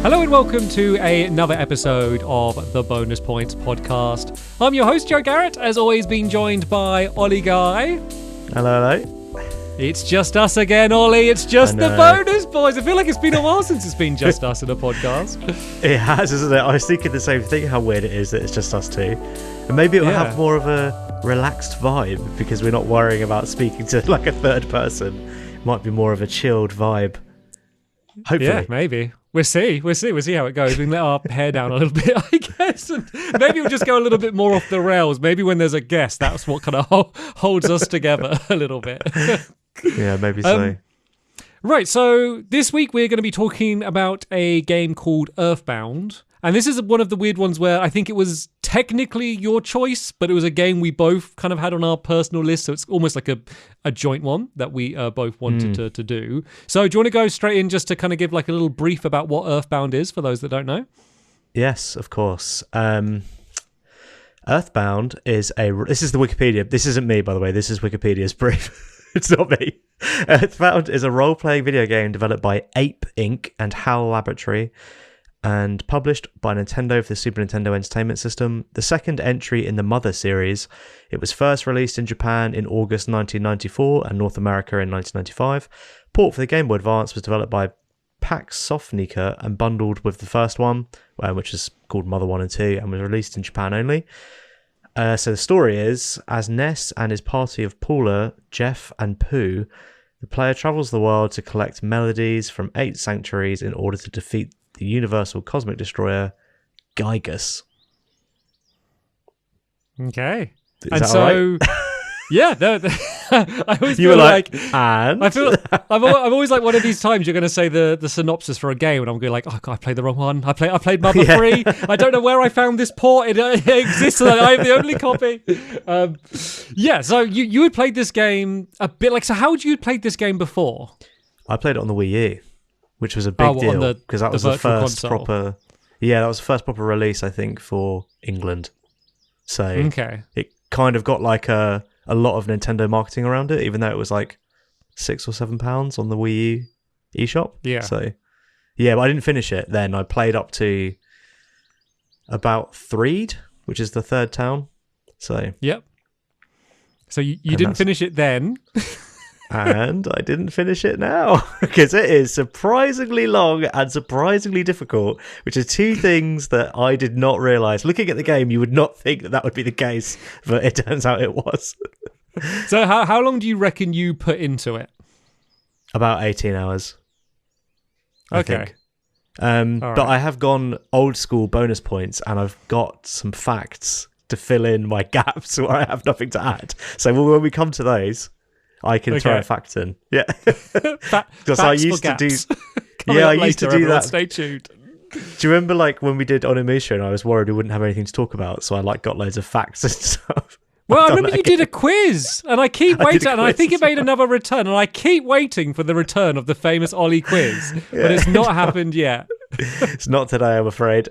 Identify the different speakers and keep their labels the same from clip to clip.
Speaker 1: Hello and welcome to another episode of the Bonus Points podcast. I'm your host, Joe Garrett, as always being joined by Ollie Guy.
Speaker 2: Hello, hello.
Speaker 1: It's just us again, Ollie. It's just the Bonus Boys. I feel like it's been a while since it's been just us in a podcast.
Speaker 2: It has, isn't it? I was thinking the same thing, how weird it is that it's just us two. And maybe it will have more of a relaxed vibe because we're not worrying about speaking to like a third person. It might be more of a chilled vibe. Hopefully.
Speaker 1: Yeah, maybe. We'll see how it goes. We can let our hair down a little bit, I guess. And maybe we'll just go a little bit more off the rails. Maybe when there's a guest, that's what kind of holds us together a little bit.
Speaker 2: Yeah, maybe so.
Speaker 1: Right, so this week we're going to be talking about a game called Earthbound. And this is one of the weird ones where I think it was technically your choice, but it was a game we both kind of had on our personal list. So it's almost like a joint one that we both wanted to do. So do you want to go straight in just to kind of give like a little brief about what Earthbound is for those that don't know?
Speaker 2: Yes, of course. Earthbound is this is the Wikipedia. This isn't me, by the way. This is Wikipedia's brief. It's not me. Earthbound is a role-playing video game developed by Ape Inc. and HAL Laboratory, and published by Nintendo for the Super Nintendo Entertainment System, the second entry in the Mother series. It was first released in Japan in August 1994 and North America in 1995. Port for the Game Boy Advance was developed by Pax Softnica and bundled with the first one, which is called Mother 1 and 2, and was released in Japan only. So the story is, as Ness and his party of Paula, Jeff and Pooh, the player travels the world to collect melodies from 8 sanctuaries in order to defeat the universal cosmic destroyer, Gygus.
Speaker 1: Okay.
Speaker 2: Is and that so, right?
Speaker 1: Yeah, I always
Speaker 2: you
Speaker 1: feel
Speaker 2: were like, and?
Speaker 1: I feel I'm always like one of these times you're going to say the synopsis for a game, and I'm going like, oh God, I played the wrong one. I played Mother 3. I don't know where I found this port. It exists. I have the only copy. So you had played this game a bit like. So how had you played this game before?
Speaker 2: I played it on the Wii U, which was a big deal because that was the first
Speaker 1: console.
Speaker 2: proper. Yeah, that was the first proper release, I think, for England. So it kind of got like a lot of Nintendo marketing around it, even though it was like £6 or £7 on the Wii U eShop. Yeah. So, yeah, but I didn't finish it then. I played up to about Threed, which is the third town. So,
Speaker 1: yep. So you didn't finish it then.
Speaker 2: And I didn't finish it now because it is surprisingly long and surprisingly difficult, which are two things that I did not realise. Looking at the game, you would not think that would be the case, but it turns out it was.
Speaker 1: So how long do you reckon you put into it?
Speaker 2: About 18 hours. I think.
Speaker 1: Right.
Speaker 2: But I have gone old school bonus points and I've got some facts to fill in my gaps where I have nothing to add. So when we come to those, I can throw a fact in. Yeah. Because I used to do... I used to do that.
Speaker 1: Stay tuned.
Speaker 2: Do you remember like when we did Onimusha and I was worried we wouldn't have anything to talk about, so I like got loads of facts and stuff.
Speaker 1: Well, I remember you did a quiz, and I keep waiting, and I think it made another return, and I keep waiting for the return of the famous Ollie quiz, but it's not happened yet.
Speaker 2: It's not today, I'm afraid.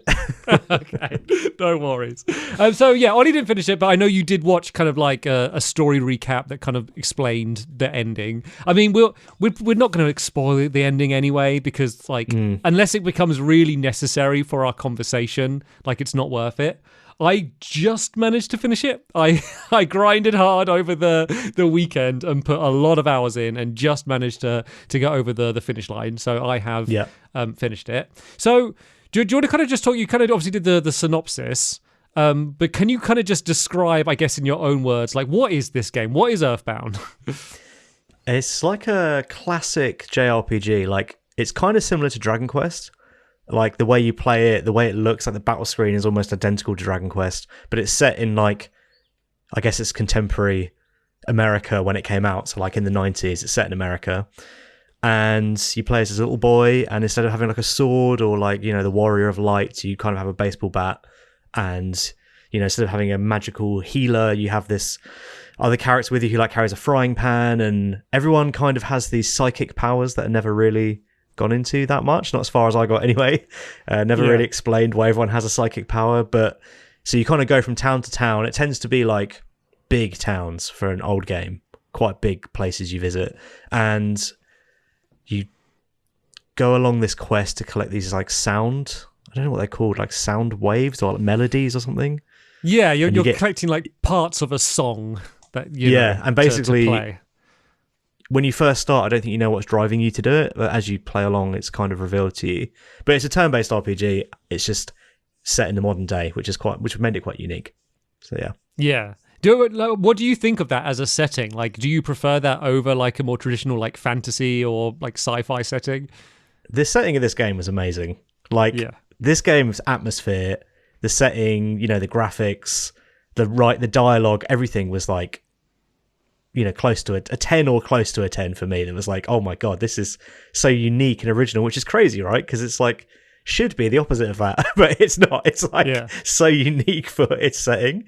Speaker 1: Okay, no worries. Ollie didn't finish it, but I know you did watch kind of like a story recap that kind of explained the ending. I mean, we're not going to spoil the ending anyway, because like unless it becomes really necessary for our conversation, like it's not worth it. I just managed to finish it. I grinded hard over the weekend and put a lot of hours in and just managed to get over the finish line. So I have finished it. So do you want to kind of just talk, you kind of obviously did the synopsis, but can you kind of just describe, I guess in your own words, like what is this game? What is Earthbound?
Speaker 2: It's like a classic JRPG. Like it's kind of similar to Dragon Quest. Like the way you play it, the way it looks, like the battle screen is almost identical to Dragon Quest, but it's set in like, I guess it's contemporary America when it came out. So like in the 90s, it's set in America. And you play as a little boy, and instead of having like a sword or like, you know, the warrior of light, you kind of have a baseball bat. And, you know, instead of having a magical healer, you have this other character with you who like carries a frying pan, and everyone kind of has these psychic powers that are never really gone into that much, not as far as I got anyway. Never really explained why everyone has a psychic power, but so you kind of go from town to town. It tends to be like big towns for an old game, quite big places you visit, and you go along this quest to collect these like sound. I don't know what they're called, like sound waves or like melodies or something.
Speaker 1: Yeah, you're collecting like parts of a song that
Speaker 2: and basically
Speaker 1: to play.
Speaker 2: When you first start, I don't think you know what's driving you to do it, but as you play along, it's kind of revealed to you. But it's a turn-based RPG. It's just set in the modern day, which made it quite unique. So
Speaker 1: yeah. What do you think of that as a setting? Like, do you prefer that over like a more traditional like fantasy or like sci-fi setting?
Speaker 2: The setting of this game was amazing. Like, this game's atmosphere, the setting, the graphics, the dialogue, everything was like, close to a 10 or close to a 10 for me. It was like, oh my God, this is so unique and original, which is crazy, right? Because it's like, should be the opposite of that, but it's not. It's like so unique for its setting.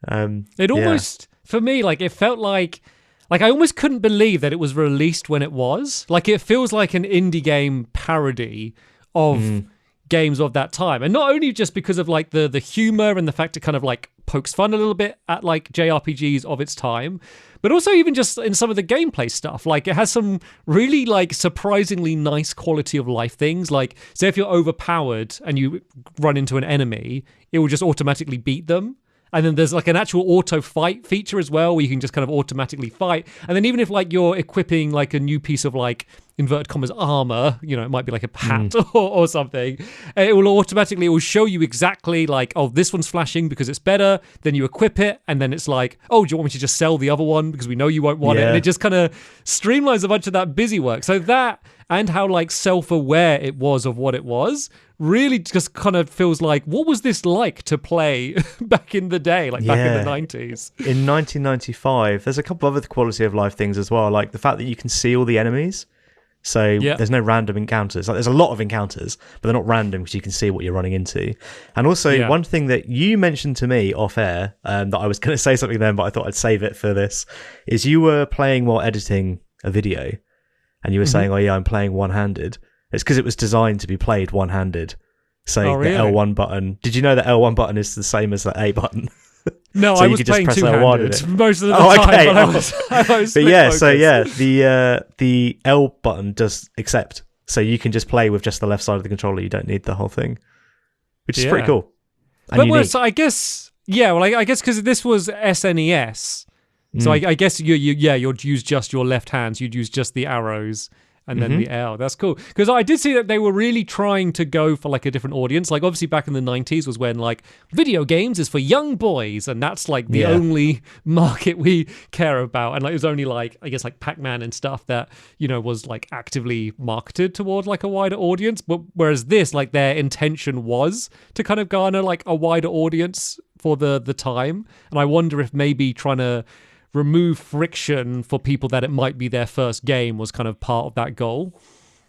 Speaker 1: It almost, for me, like it felt like I almost couldn't believe that it was released when it was. Like it feels like an indie game parody of games of that time, and not only just because of like the humor and the fact it kind of like pokes fun a little bit at like JRPGs of its time, but also even just in some of the gameplay stuff. Like it has some really like surprisingly nice quality of life things. Like say if you're overpowered and you run into an enemy, it will just automatically beat them. And then there's like an actual auto fight feature as well, where you can just kind of automatically fight. And then even if like you're equipping like a new piece of like inverted commas armor, it might be like a hat or something, it will show you exactly like, oh, this one's flashing because it's better. Then you equip it, and then it's like, oh, do you want me to just sell the other one because we know you won't want it? And it just kind of streamlines a bunch of that busy work. So that, and how like self-aware it was of what it was, really just kind of feels like, what was this like to play back in the day, like back in the 90s? In
Speaker 2: 1995, there's a couple of other quality of life things as well, like the fact that you can see all the enemies. So there's no random encounters. Like there's a lot of encounters, but they're not random because you can see what you're running into. And also one thing that you mentioned to me off air, that I was going to say something then, but I thought I'd save it for this, is you were playing while editing a video, and you were saying, oh yeah, I'm playing one-handed. It's because it was designed to be played one-handed. So the L1 button. Did you know that L1 button is the same as the A button?
Speaker 1: No,
Speaker 2: so
Speaker 1: I was playing two-handed most of the time.
Speaker 2: Okay.
Speaker 1: But I was
Speaker 2: but the L button does accept. So you can just play with just the left side of the controller. You don't need the whole thing, which is pretty cool.
Speaker 1: So I guess, I guess because this was SNES, so I guess you'd use just your left hands. You'd use just the arrows and then the L. That's cool. Because I did see that they were really trying to go for like a different audience. Like obviously back in the 90s was when like video games is for young boys, and that's like the only market we care about. And like it was only like, I guess like Pac-Man and stuff that, was like actively marketed toward like a wider audience. But whereas this, like their intention was to kind of garner like a wider audience for the time. And I wonder if maybe trying to remove friction for people that it might be their first game was kind of part of that goal.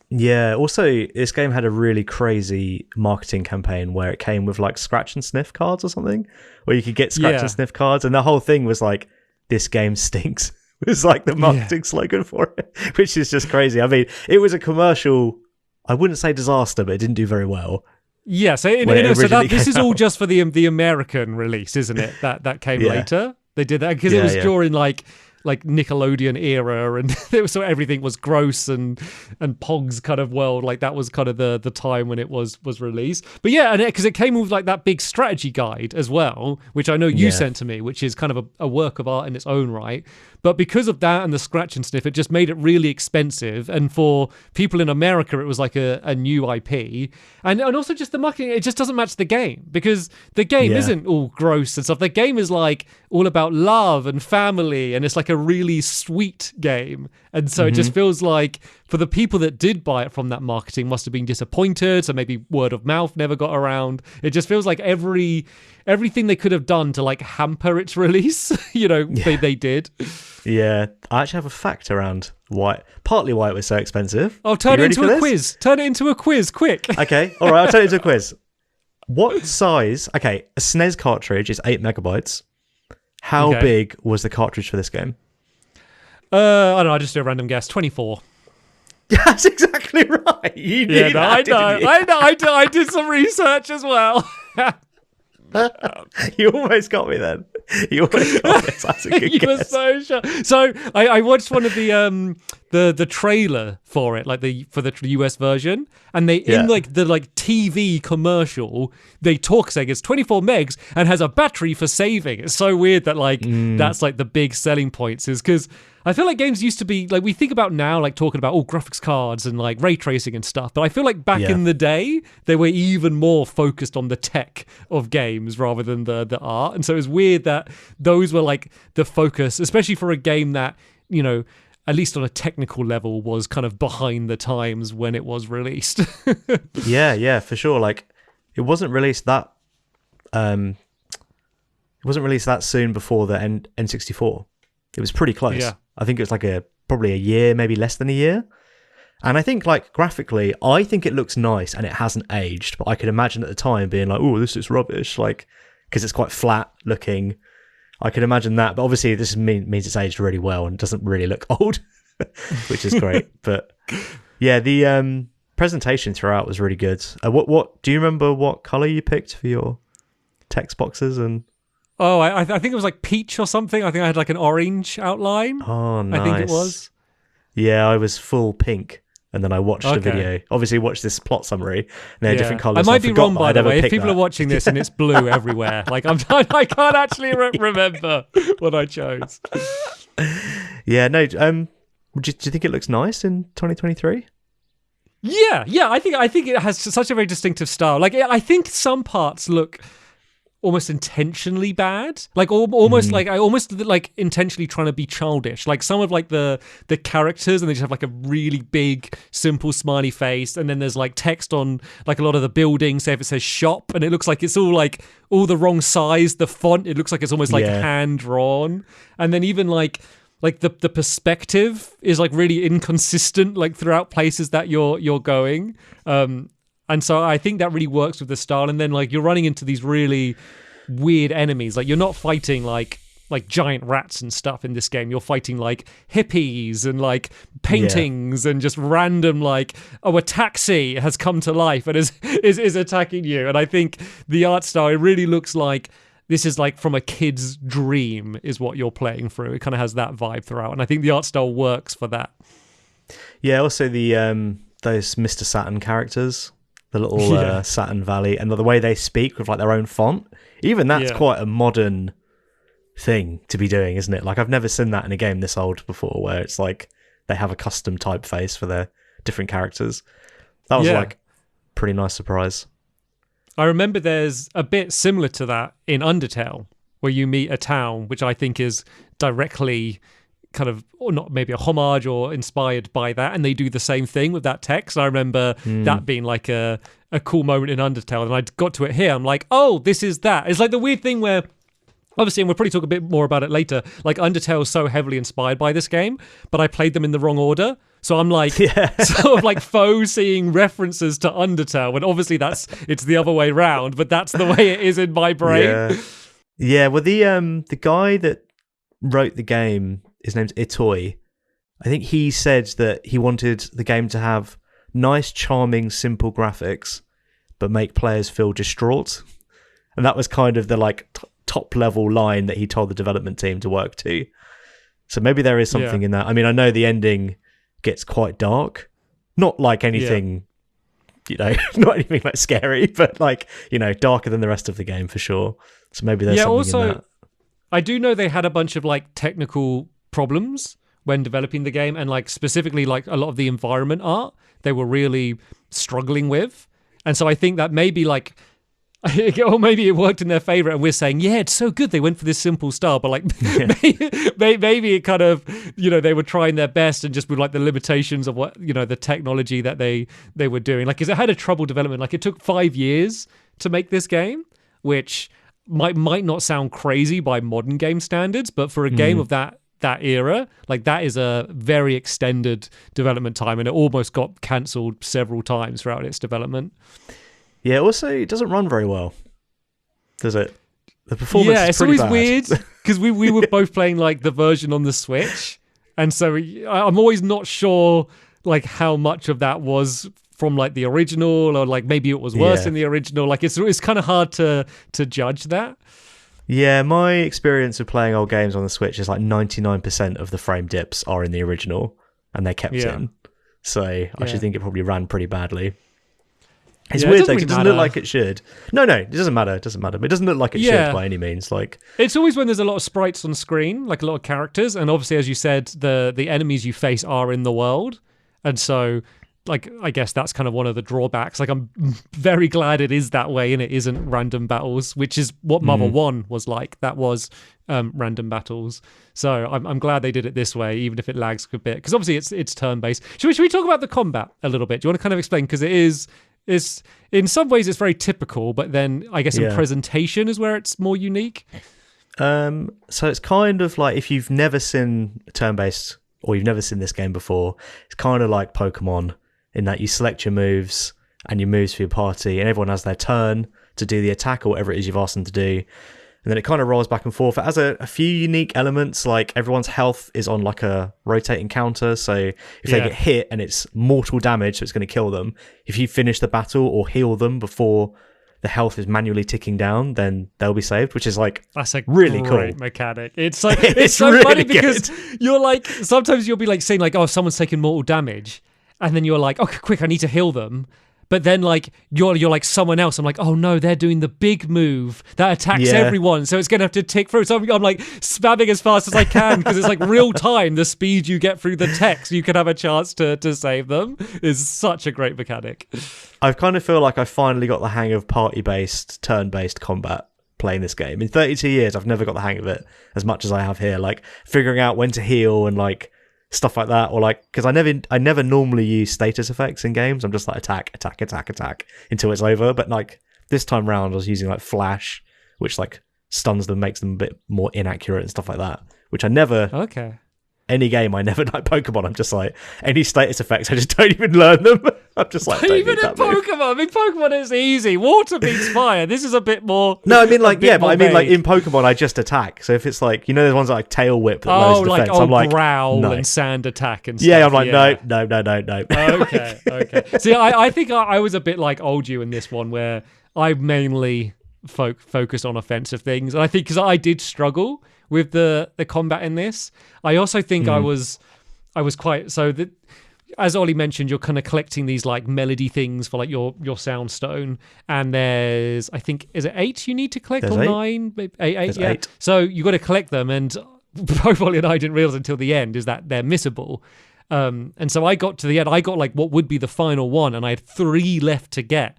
Speaker 2: Yeah, also this game had a really crazy marketing campaign where it came with like scratch and sniff cards or something, where you could get scratch and sniff cards, and the whole thing was like, this game stinks. It was like the marketing slogan for it, which is just crazy. I mean, it was a commercial, I wouldn't say disaster, but it didn't do very well.
Speaker 1: Yeah, so this is all just for the American release, isn't it? That came later. They did that because it was during like Nickelodeon era, and so everything was gross and Pog's kind of world. Like that was kind of the time when it was released. But yeah, and because it came with like that big strategy guide as well, which I know you sent to me, which is kind of a work of art in its own right. But because of that and the scratch and sniff, it just made it really expensive. And for people in America, it was like a new IP. And also just the marketing, it just doesn't match the game, because the game isn't all gross and stuff. The game is like all about love and family, and it's like a really sweet game. And so it just feels like for the people that did buy it from that marketing must have been disappointed. So maybe word of mouth never got around. It just feels like everything they could have done to like hamper its release, they did.
Speaker 2: Yeah, I actually have a fact around partly why it was so expensive.
Speaker 1: Oh, turn it into a quiz. Turn it into a quiz, quick.
Speaker 2: Okay, all right, I'll turn it into a quiz. What size? Okay, a SNES cartridge is 8 megabytes. How big was the cartridge for this game?
Speaker 1: I don't know. I just do a random guess. 24.
Speaker 2: That's exactly right. You knew that,
Speaker 1: I know. I did some research as well.
Speaker 2: You almost got me then. You always got this. That's a good
Speaker 1: You were
Speaker 2: guess.
Speaker 1: so sure. So I watched one of the trailer for it, like for the US version, and they in like the TV commercial, they talk saying it's 24 megs and has a battery for saving. It's so weird that that's like the big selling points, is because I feel like games used to be like, we think about now like talking about graphics cards and like ray tracing and stuff, but I feel like back in the day they were even more focused on the tech of games rather than the art. And so it was weird that those were like the focus, especially for a game that, you know, at least on a technical level, was kind of behind the times when it was released.
Speaker 2: Yeah, for sure. Like, it wasn't released that soon before the N64. It was pretty close.
Speaker 1: Yeah.
Speaker 2: I think it was like probably a year, maybe less than a year. And I think like graphically, I think it looks nice and it hasn't aged. But I could imagine at the time being like, oh, this is rubbish, like, because it's quite flat looking. I could imagine that, but obviously this means it's aged really well and doesn't really look old, which is great. But yeah, the presentation throughout was really good. What do you remember? What color you picked for your text boxes? And
Speaker 1: I think it was like peach or something. I think I had like an orange outline.
Speaker 2: Oh, nice.
Speaker 1: I think it was.
Speaker 2: Yeah, I was full pink. And then I watched a video. Obviously, watched this plot summary. And they're different colors.
Speaker 1: I might be wrong, by the way. If people are watching this and it's blue everywhere, like I can't actually remember what I chose.
Speaker 2: Yeah, no. Do you think it looks nice in 2023?
Speaker 1: Yeah. I think it has such a very distinctive style. Like, I think some parts look almost intentionally bad, like almost like I almost like intentionally trying to be childish, like some of like the characters, and they just have like a really big simple smiley face, and then there's like text on like a lot of the buildings, say if it says shop, and it looks like it's all the wrong size, the font, it looks like it's almost like hand drawn, and then even like the perspective is like really inconsistent like throughout places that you're going. And so I think that really works with the style. And then like you're running into these really weird enemies. Like you're not fighting like giant rats and stuff in this game. You're fighting like hippies and like paintings and just random like, oh, a taxi has come to life and is attacking you. And I think the art style, it really looks like this is like from a kid's dream is what you're playing through. It kind of has that vibe throughout. And I think the art style works for that.
Speaker 2: Yeah, also the those Mr. Saturn characters, the little Saturn Valley, and the way they speak with like their own font, even that's quite a modern thing to be doing, isn't it? Like I've never seen that in a game this old before, where it's like they have a custom typeface for their different characters. That was like pretty nice surprise.
Speaker 1: I remember there's a bit similar to that in Undertale, where you meet a town, which I think is directly kind of, or not maybe a homage or inspired by that, and they do the same thing with that text. I remember that being like a cool moment in Undertale, and I got to it here, I'm like, oh, this is that. It's like the weird thing where, obviously, and we'll probably talk a bit more about it later, like Undertale is so heavily inspired by this game, but I played them in the wrong order. So I'm like sort of like faux seeing references to Undertale, when obviously it's the other way round, but that's the way it is in my brain.
Speaker 2: Yeah, well the guy that wrote the game, his name's Itoi. I think he said that he wanted the game to have nice, charming, simple graphics, but make players feel distraught. And that was kind of the like top level line that he told the development team to work to. So maybe there is something in that. I mean, I know the ending gets quite dark. Not like anything, you know, not anything like scary, but like, you know, darker than the rest of the game for sure. So maybe there's something in that.
Speaker 1: I do know they had a bunch of like technical problems when developing the game, and like specifically like a lot of the environment art they were really struggling with, and so I think that maybe like or maybe it worked in their favor, and we're saying it's so good they went for this simple style, but like maybe it kind of, you know, they were trying their best, and just with like the limitations of what, you know, the technology that they were doing, like, because it had a trouble development. Like it took 5 years to make this game, which might not sound crazy by modern game standards, but for a game of that era, like that is a very extended development time, and it almost got cancelled several times throughout its development.
Speaker 2: Yeah, also it doesn't run very well, does it? The performance is
Speaker 1: it's
Speaker 2: pretty
Speaker 1: always
Speaker 2: bad.
Speaker 1: weird, because we were both playing like the version on the Switch, and so I'm always not sure like how much of that was from like the original, or like maybe it was worse than the original. Like it's kind of hard to judge that.
Speaker 2: Yeah, my experience of playing old games on the Switch is like 99% of the frame dips are in the original, and they're kept in. So I should think it probably ran pretty badly. It's weird though, 'cause it doesn't look like it should. No, it doesn't matter. It doesn't matter. But it doesn't look like it should by any means. Like,
Speaker 1: it's always when there's a lot of sprites on screen, like a lot of characters, and obviously, as you said, the enemies you face are in the world, and so, like, I guess that's kind of one of the drawbacks. Like, I'm very glad it is that way, and it isn't random battles, which is what Mother 1 was like. That was random battles. So I'm glad they did it this way, even if it lags a bit, because obviously it's turn based. Should we talk about the combat a little bit? Do you want to kind of explain, because it's in some ways it's very typical, but then I guess in presentation is where it's more unique.
Speaker 2: So it's kind of like, if you've never seen turn-based or you've never seen this game before, it's kind of like Pokemon in that you select your moves and your moves for your party, and everyone has their turn to do the attack or whatever it is you've asked them to do. And then it kind of rolls back and forth. It has a few unique elements, like everyone's health is on like a rotating counter. So if they get hit and it's mortal damage, so it's going to kill them, if you finish the battle or heal them before the health is manually ticking down, then they'll be saved, which is like, that's a really
Speaker 1: great
Speaker 2: cool
Speaker 1: mechanic. It's like, it's so really funny because you're like, sometimes you'll be like saying like, oh, someone's taking mortal damage. And then you're like, oh, quick, I need to heal them. But then, like, you're like someone else. I'm like, oh no, they're doing the big move that attacks everyone, so it's gonna have to tick through. So I'm like spamming as fast as I can, because it's like real time. The speed you get through the text, you can have a chance to save them. Is such a great mechanic.
Speaker 2: I kind of feel like I finally got the hang of party-based, turn-based combat playing this game. In 32 years, I've never got the hang of it as much as I have here. Like figuring out when to heal and like stuff like that, or like, because I never normally use status effects in games. I'm just like attack until it's over. But like this time round, I was using like flash, which like stuns them, makes them a bit more inaccurate and stuff like that, which I never any game I never like. Pokemon, I'm just like, any status effects I just don't even learn them. I'm just like,
Speaker 1: even in Pokemon, I mean, Pokemon is easy. Water beats fire. This is a bit more.
Speaker 2: No, I mean like, yeah, but I mean like in Pokemon I just attack. So if it's like, you know, there's ones like Tail Whip that lowers defense, I'm like
Speaker 1: growl and sand attack and stuff.
Speaker 2: Yeah, I'm like no.
Speaker 1: Okay. See, I think I was a bit like old you in this one, where I mainly focused on offensive things, and I think because I did struggle with the combat in this. I also think I was quite so that, as Ollie mentioned, you're kind of collecting these like melody things for like your sound stone, and there's, I think, is it 8 you need to collect,
Speaker 2: there's
Speaker 1: or
Speaker 2: 8?
Speaker 1: 9? Eight, yeah.
Speaker 2: 8.
Speaker 1: So you got to collect them, and both Ollie and I didn't realize until the end is that they're missable. And so I got to the end. I got like what would be the final one, and I had 3 left to get.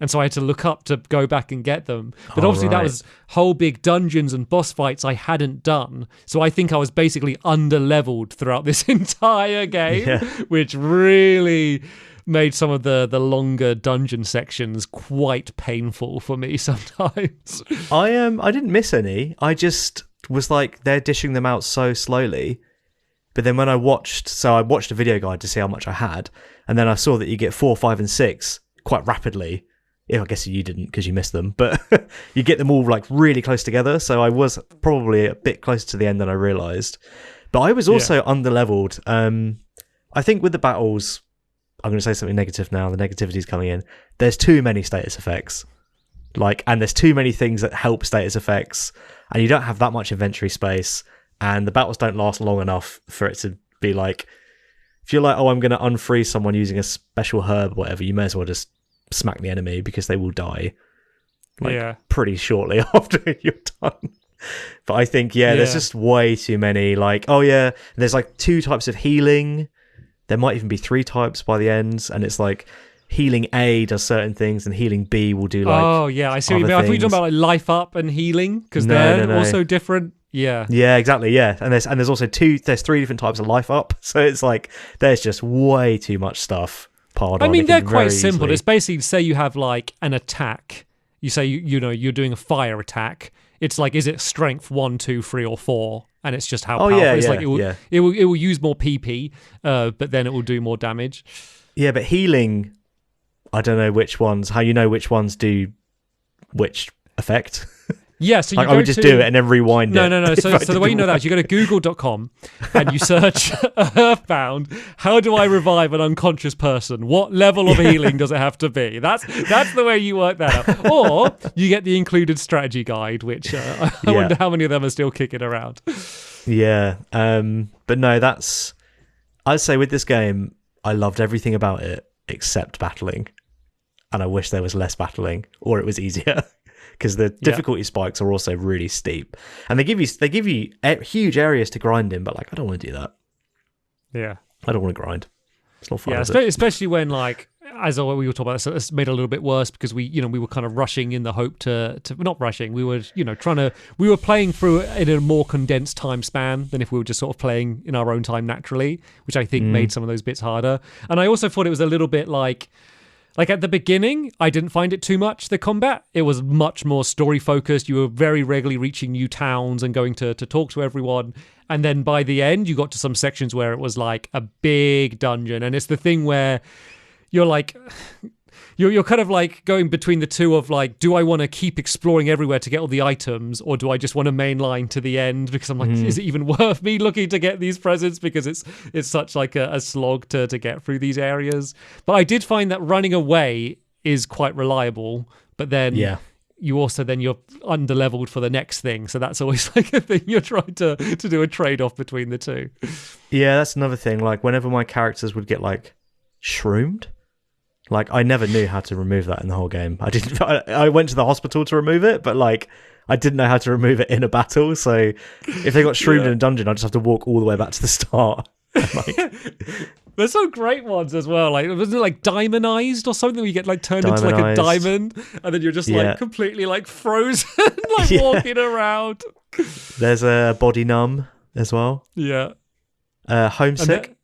Speaker 1: And so I had to look up to go back and get them. But obviously that was whole big dungeons and boss fights I hadn't done. So I think I was basically under-leveled throughout this entire game, which really made some of the longer dungeon sections quite painful for me sometimes.
Speaker 2: I didn't miss any. I just was like, they're dishing them out so slowly. But then when I watched a video guide to see how much I had, and then I saw that you get 4, 5, and 6 quite rapidly. Yeah, I guess you didn't because you missed them, but you get them all like really close together. So I was probably a bit closer to the end than I realised. But I was also under-leveled. I think with the battles, I'm going to say something negative now. The negativity's coming in. There's too many status effects. And there's too many things that help status effects, and you don't have that much inventory space, and the battles don't last long enough for it to be like, if you're like, oh, I'm going to unfreeze someone using a special herb or whatever, you may as well just smack the enemy, because they will die pretty shortly after you're done. But I think there's just way too many. Like, there's like 2 types of healing. There might even be 3 types by the end, and it's like healing A does certain things and healing B will do like
Speaker 1: I see what you mean. I thought you were talking about like life up and healing, because they're also different. Yeah,
Speaker 2: exactly. Yeah, and there's also 3 different types of life up. So it's like there's just way too much stuff.
Speaker 1: I mean, they're quite simple. It's basically, say you have like an attack. You say you're doing a fire attack. It's like, is it strength 1, 2, 3, or 4? And it's just how powerful. It's like it will use more PP, but then it will do more damage.
Speaker 2: Yeah, but healing, I don't know which ones. How you know which ones do which effect?
Speaker 1: Yeah, so
Speaker 2: like I would just do it and then rewind it.
Speaker 1: No. So the way you know that is you go to google.com and you search Earthbound. How do I revive an unconscious person? What level of healing does it have to be? That's the way you work that out. Or you get the included strategy guide, which I wonder how many of them are still kicking around.
Speaker 2: Yeah. But no, I'd say with this game, I loved everything about it except battling. And I wish there was less battling or it was easier. Because the difficulty spikes are also really steep, and they give you huge areas to grind in. But like, I don't want to do that.
Speaker 1: Yeah,
Speaker 2: I don't want to grind. It's not fun.
Speaker 1: Yeah, especially when like as we were talking about, so it's made it a little bit worse because we were kind of rushing in the hope to not rushing. We were we were playing through it in a more condensed time span than if we were just sort of playing in our own time naturally, which I think made some of those bits harder. And I also thought it was a little bit like at the beginning, I didn't find it too much, the combat. It was much more story focused. You were very regularly reaching new towns and going to talk to everyone. And then by the end, you got to some sections where it was like a big dungeon. And it's the thing where you're like, you're kind of like going between the two of like, do I want to keep exploring everywhere to get all the items, or do I just want to mainline to the end because I'm like, is it even worth me looking to get these presents because it's such like a slog to get through these areas. But I did find that running away is quite reliable, but then you're under-leveled for the next thing, so that's always like a thing you're trying to do a trade-off between the two.
Speaker 2: Yeah, that's another thing. Like whenever my characters would get like shroomed, like I never knew how to remove that in the whole game. I went to the hospital to remove it, but like I didn't know how to remove it in a battle. So if they got shroomed in a dungeon, I just have to walk all the way back to the start.
Speaker 1: There's some great ones as well. Like wasn't it like diamondized or something? Where you get like turned into like a diamond, and then you're just like completely like frozen, like walking around.
Speaker 2: There's a body numb as well.
Speaker 1: Yeah.
Speaker 2: Homesick.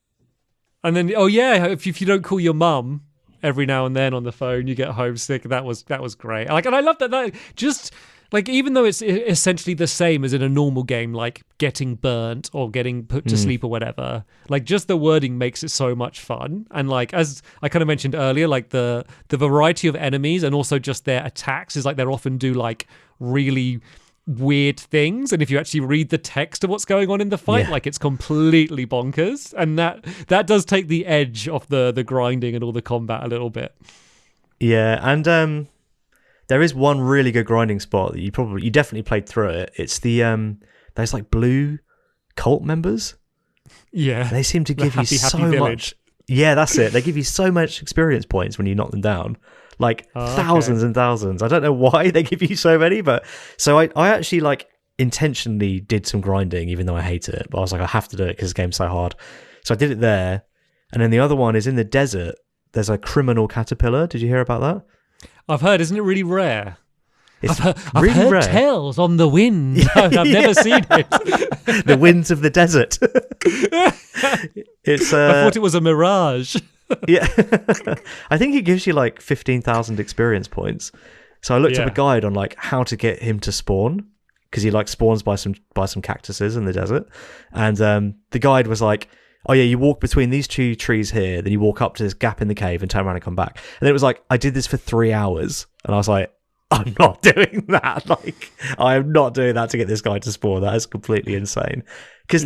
Speaker 1: And then if you don't call your mum every now and then on the phone, you get homesick. That was great. Like, and I love that just like, even though it's essentially the same as in a normal game, like getting burnt or getting put to sleep or whatever, like just the wording makes it so much fun. And like, as I kind of mentioned earlier, like the variety of enemies and also just their attacks is like they often do like really weird things, and if you actually read the text of what's going on in the fight, like it's completely bonkers, and that does take the edge off the grinding and all the combat a little bit.
Speaker 2: And there is one really good grinding spot that you definitely played through it. It's the those like blue cult members. They seem to give you so much. Yeah, that's it. They give you so much experience points when you knock them down. Like thousands and thousands. I don't know why they give you so many, but so I actually like intentionally did some grinding, even though I hate it. But I was like, I have to do it because the game's so hard. So I did it there. And then the other one is in the desert. There's a criminal caterpillar. Did you hear about that?
Speaker 1: I've heard. Isn't it really rare?
Speaker 2: It's
Speaker 1: I've
Speaker 2: really
Speaker 1: heard
Speaker 2: rare.
Speaker 1: Tales on the wind. I've never seen it.
Speaker 2: The winds of the desert. It's.
Speaker 1: I thought it was a mirage.
Speaker 2: Yeah, I think it gives you like 15,000 experience points. So I looked up a guide on like how to get him to spawn, because he like spawns by some cactuses in the desert, and the guide was like, oh yeah, you walk between these two trees here, then you walk up to this gap in the cave and turn around and come back. And then it was like, I did this for 3 hours, and I was like, I'm not doing that. Like, I am not doing that to get this guy to spawn. That is completely insane. Because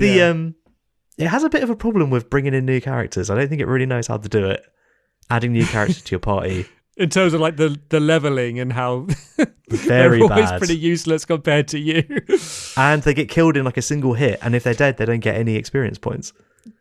Speaker 2: it has a bit of a problem with bringing in new characters. I don't think it really knows how to do it. Adding new characters to your party.
Speaker 1: In terms of like the leveling and how
Speaker 2: very
Speaker 1: they're always
Speaker 2: bad.
Speaker 1: Pretty useless compared to you.
Speaker 2: And they get killed in like a single hit. And if they're dead, they don't get any experience points.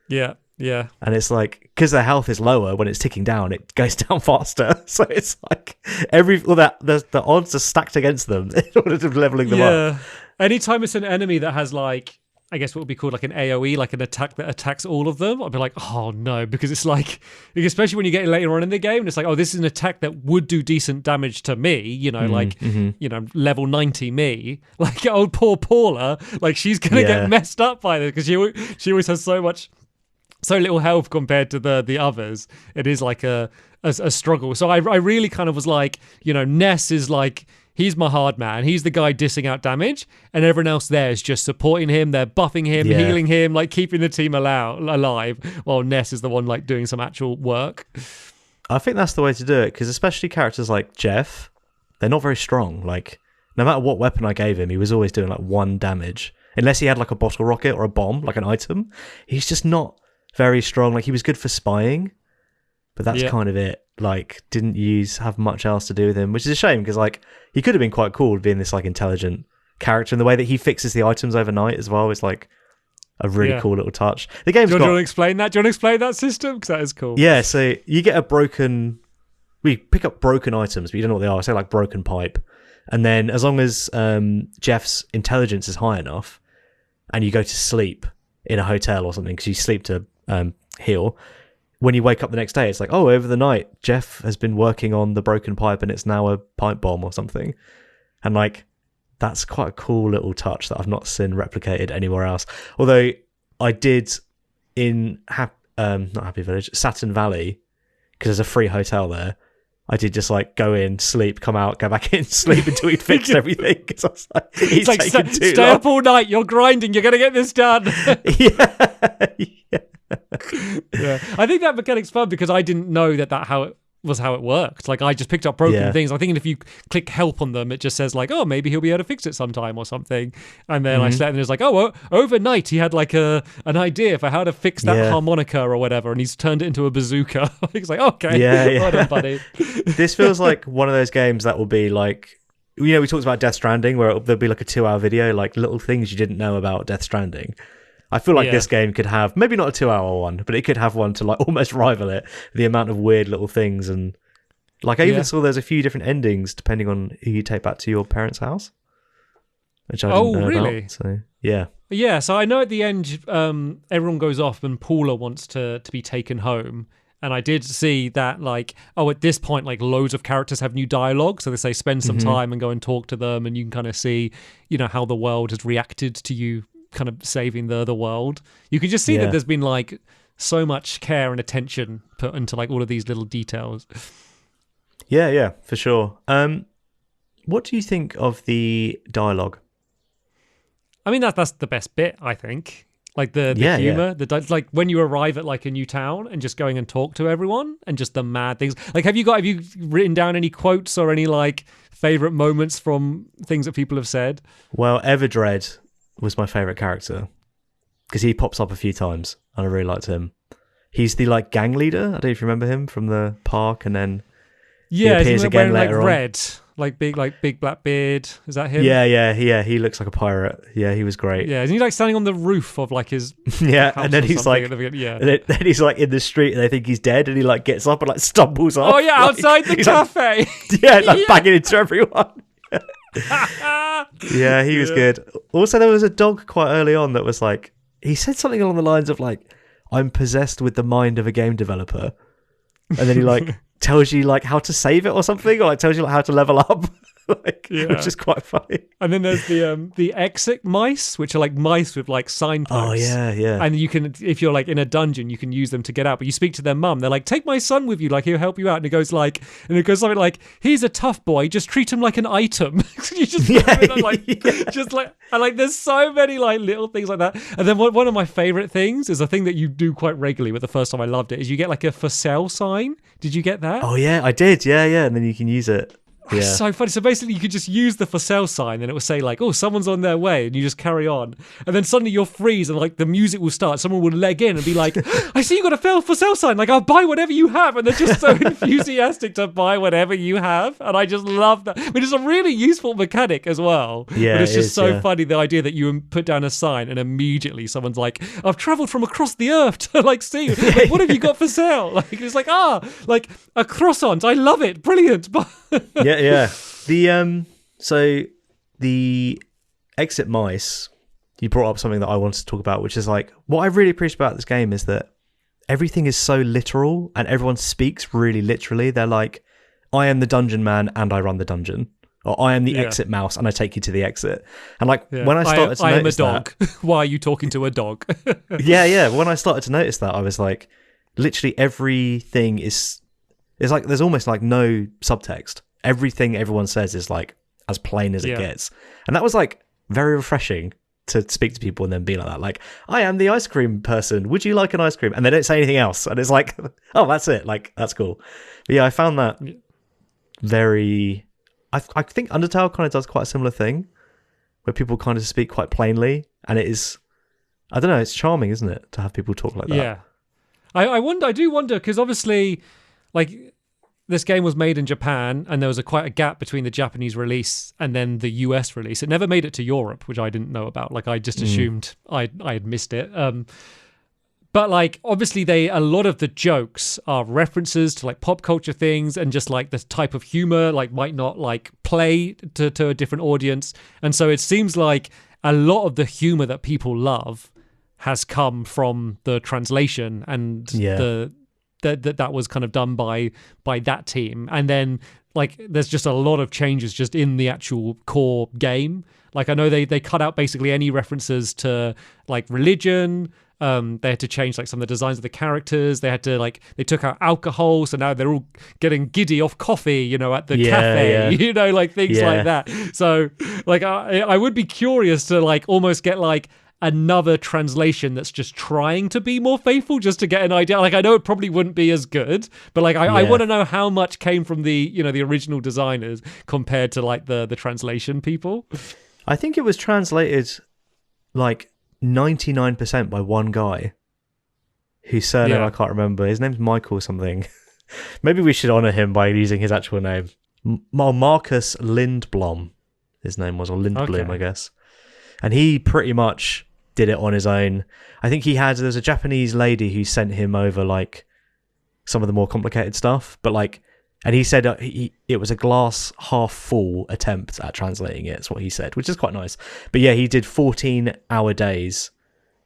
Speaker 1: Yeah.
Speaker 2: And it's like, because their health is lower, when it's ticking down, it goes down faster. So it's like the odds are stacked against them in order to leveling them up.
Speaker 1: Anytime it's an enemy that has like, I guess what would be called like an AoE, like an attack that attacks all of them, I'd be like, oh no, because it's like, especially when you get later on in the game, and it's like, oh, this is an attack that would do decent damage to me, level 90 me, like old poor Paula, like she's gonna get messed up by this because she always has so little health compared to the others. It is like a struggle. So I really kind of was like, Ness is like, he's my hard man. He's the guy dissing out damage, and everyone else there is just supporting him. They're buffing him, healing him, like keeping the team alive, while Ness is the one like doing some actual work.
Speaker 2: I think that's the way to do it, because especially characters like Jeff, they're not very strong. Like, no matter what weapon I gave him, he was always doing like 1 damage. Unless he had like a bottle rocket or a bomb, like an item. He's just not very strong. Like, he was good for spying, but that's kind of it. Like, didn't have much else to do with him, which is a shame, because like he could have been quite cool being this like intelligent character, and the way that he fixes the items overnight as well is like a really cool little touch. The game's
Speaker 1: do you want to explain that? Do you want to explain that system? Because that is cool.
Speaker 2: Yeah, so you get we pick up broken items, but you don't know what they are. Say like broken pipe. And then as long as Jeff's intelligence is high enough, and you go to sleep in a hotel or something, because you sleep to heal, when you wake up the next day, it's like, oh, over the night, Jeff has been working on the broken pipe and it's now a pipe bomb or something. And like, that's quite a cool little touch that I've not seen replicated anywhere else. Although I did in not Happy Village, Saturn Valley, because there's a free hotel there. I did just like go in, sleep, come out, go back in, sleep until he'd fixed everything. Because I was like, he's like,
Speaker 1: stay up all night. You're grinding. You're gonna get this done. Yeah. I think that mechanic's fun because I didn't know that how it worked. Like, I just picked up broken things. I think if you click help on them, it just says like, oh, maybe he'll be able to fix it sometime or something. And then I slept and it was like, oh, overnight he had like an idea for how to fix that harmonica or whatever, and he's turned it into a bazooka. He's like, okay, well done, buddy.
Speaker 2: This feels like one of those games that will be like, we talked about Death Stranding, where there'll be like a 2-hour video, like little things you didn't know about Death Stranding. I feel like this game could have, maybe not a 2-hour one, but it could have one to like almost rival it, the amount of weird little things. And like, I even saw there's a few different endings depending on who you take back to your parents' house, which I didn't know about. So yeah, so I know at the end everyone goes off and Paula wants to be taken home. And I did see that, like, at this point, like, loads of characters have new dialogue. So they say spend some time and go and talk to them, and you can kind of see, how the world has reacted to you kind of saving the world. You can just see that there's been like so much care and attention put into like all of these little details. Yeah, for sure. What do you think of the dialogue?
Speaker 1: I mean, that's the best bit, I think. Like the humor, like when you arrive at like a new town and just going and talk to everyone and just the mad things. Like, have you written down any quotes or any like favorite moments from things that people have said?
Speaker 2: Well, Everdread was my favorite character because he pops up a few times and I really liked him. He's the like gang leader. I don't know if you remember him from the park, and then he appears again later on.
Speaker 1: Red, like big black beard. Is that him?
Speaker 2: Yeah. He looks like a pirate. Yeah, he was great.
Speaker 1: Yeah, isn't he like standing on the roof of like his
Speaker 2: and then he's like, and then he's like in the street and they think he's dead, and he like gets up and like stumbles off.
Speaker 1: Oh yeah, outside the cafe.
Speaker 2: Like banging into everyone. Yeah, he was good. Also, there was a dog quite early on that was like, he said something along the lines of like, I'm possessed with the mind of a game developer, and then he like tells you like how to save it or something, or like tells you like how to level up. Which is quite funny.
Speaker 1: And then there's the exit mice, which are like mice with like signposts.
Speaker 2: Oh yeah.
Speaker 1: And you can, if you're like in a dungeon, you can use them to get out. But you speak to their mum. They're like, take my son with you, like he'll help you out. And it goes something like, he's a tough boy, just treat him like an item. You just and like there's so many like little things like that. And then one of my favorite things is a thing that you do quite regularly. But the first time I loved it is you get like a for sale sign. Did you get that?
Speaker 2: Oh yeah, I did. Yeah, and then you can use it. Yeah.
Speaker 1: It's so funny. So basically you could just use the for sale sign and it will say like, oh, someone's on their way, and you just carry on. And then suddenly you'll freeze and like the music will start. Someone will leg in and be like, I see you got a for sale sign. Like, I'll buy whatever you have. And they're just so enthusiastic to buy whatever you have. And I just love that. I mean, it's a really useful mechanic as well.
Speaker 2: Yeah,
Speaker 1: but it's just so funny, the idea that you put down a sign and immediately someone's like, I've traveled from across the earth to like see you. Like, what have you got for sale? Like, it's like, like a croissant. I love it. Brilliant.
Speaker 2: Yeah. So the exit mice, you brought up something that I wanted to talk about, which is like, what I really appreciate about this game is that everything is so literal and everyone speaks really literally. They're like, I am the dungeon man and I run the dungeon, or I am the exit mouse and I take you to the exit. And like when I started to notice
Speaker 1: I am a dog. Why are you talking to a dog?
Speaker 2: Yeah. When I started to notice that, I was like, literally everything is like, there's almost like no subtext. Everything everyone says is like as plain as it gets. And that was like very refreshing to speak to people and then be like that. Like, I am the ice cream person. Would you like an ice cream? And they don't say anything else. And it's like, oh, that's it. Like, that's cool. But yeah, I found that very I think Undertale kind of does quite a similar thing, where people kind of speak quite plainly, and it is, I don't know, it's charming, isn't it, to have people talk like that?
Speaker 1: Yeah. I do wonder, because obviously, like, this game was made in Japan, and there was quite a gap between the Japanese release and then the US release. It never made it to Europe, which I didn't know about. Like, I just assumed I had missed it. But like, obviously, a lot of the jokes are references to like pop culture things, and just like this type of humor like might not like play to a different audience. And so it seems like a lot of the humor that people love has come from the translation, and that was kind of done by that team. And then like there's just a lot of changes just in the actual core game. Like, I know they cut out basically any references to like religion. They had to change like some of the designs of the characters. They had to they took out alcohol, so now they're all getting giddy off coffee, at the cafe, like things like that. So like I would be curious to like almost get like another translation that's just trying to be more faithful, just to get an idea. Like, I know it probably wouldn't be as good, but like I want to know how much came from the the original designers compared to like the translation people.
Speaker 2: I think it was translated like 99% by one guy whose surname I can't remember. His name's Michael something. Maybe we should honor him by using his actual name. Marcus Lindblom, his name was, or Lindblom, I guess. And he pretty much did it on his own. I think there's a Japanese lady who sent him over like some of the more complicated stuff, but like, and he said it was a glass half full attempt at translating it. That's what he said, which is quite nice. But yeah, he did 14-hour days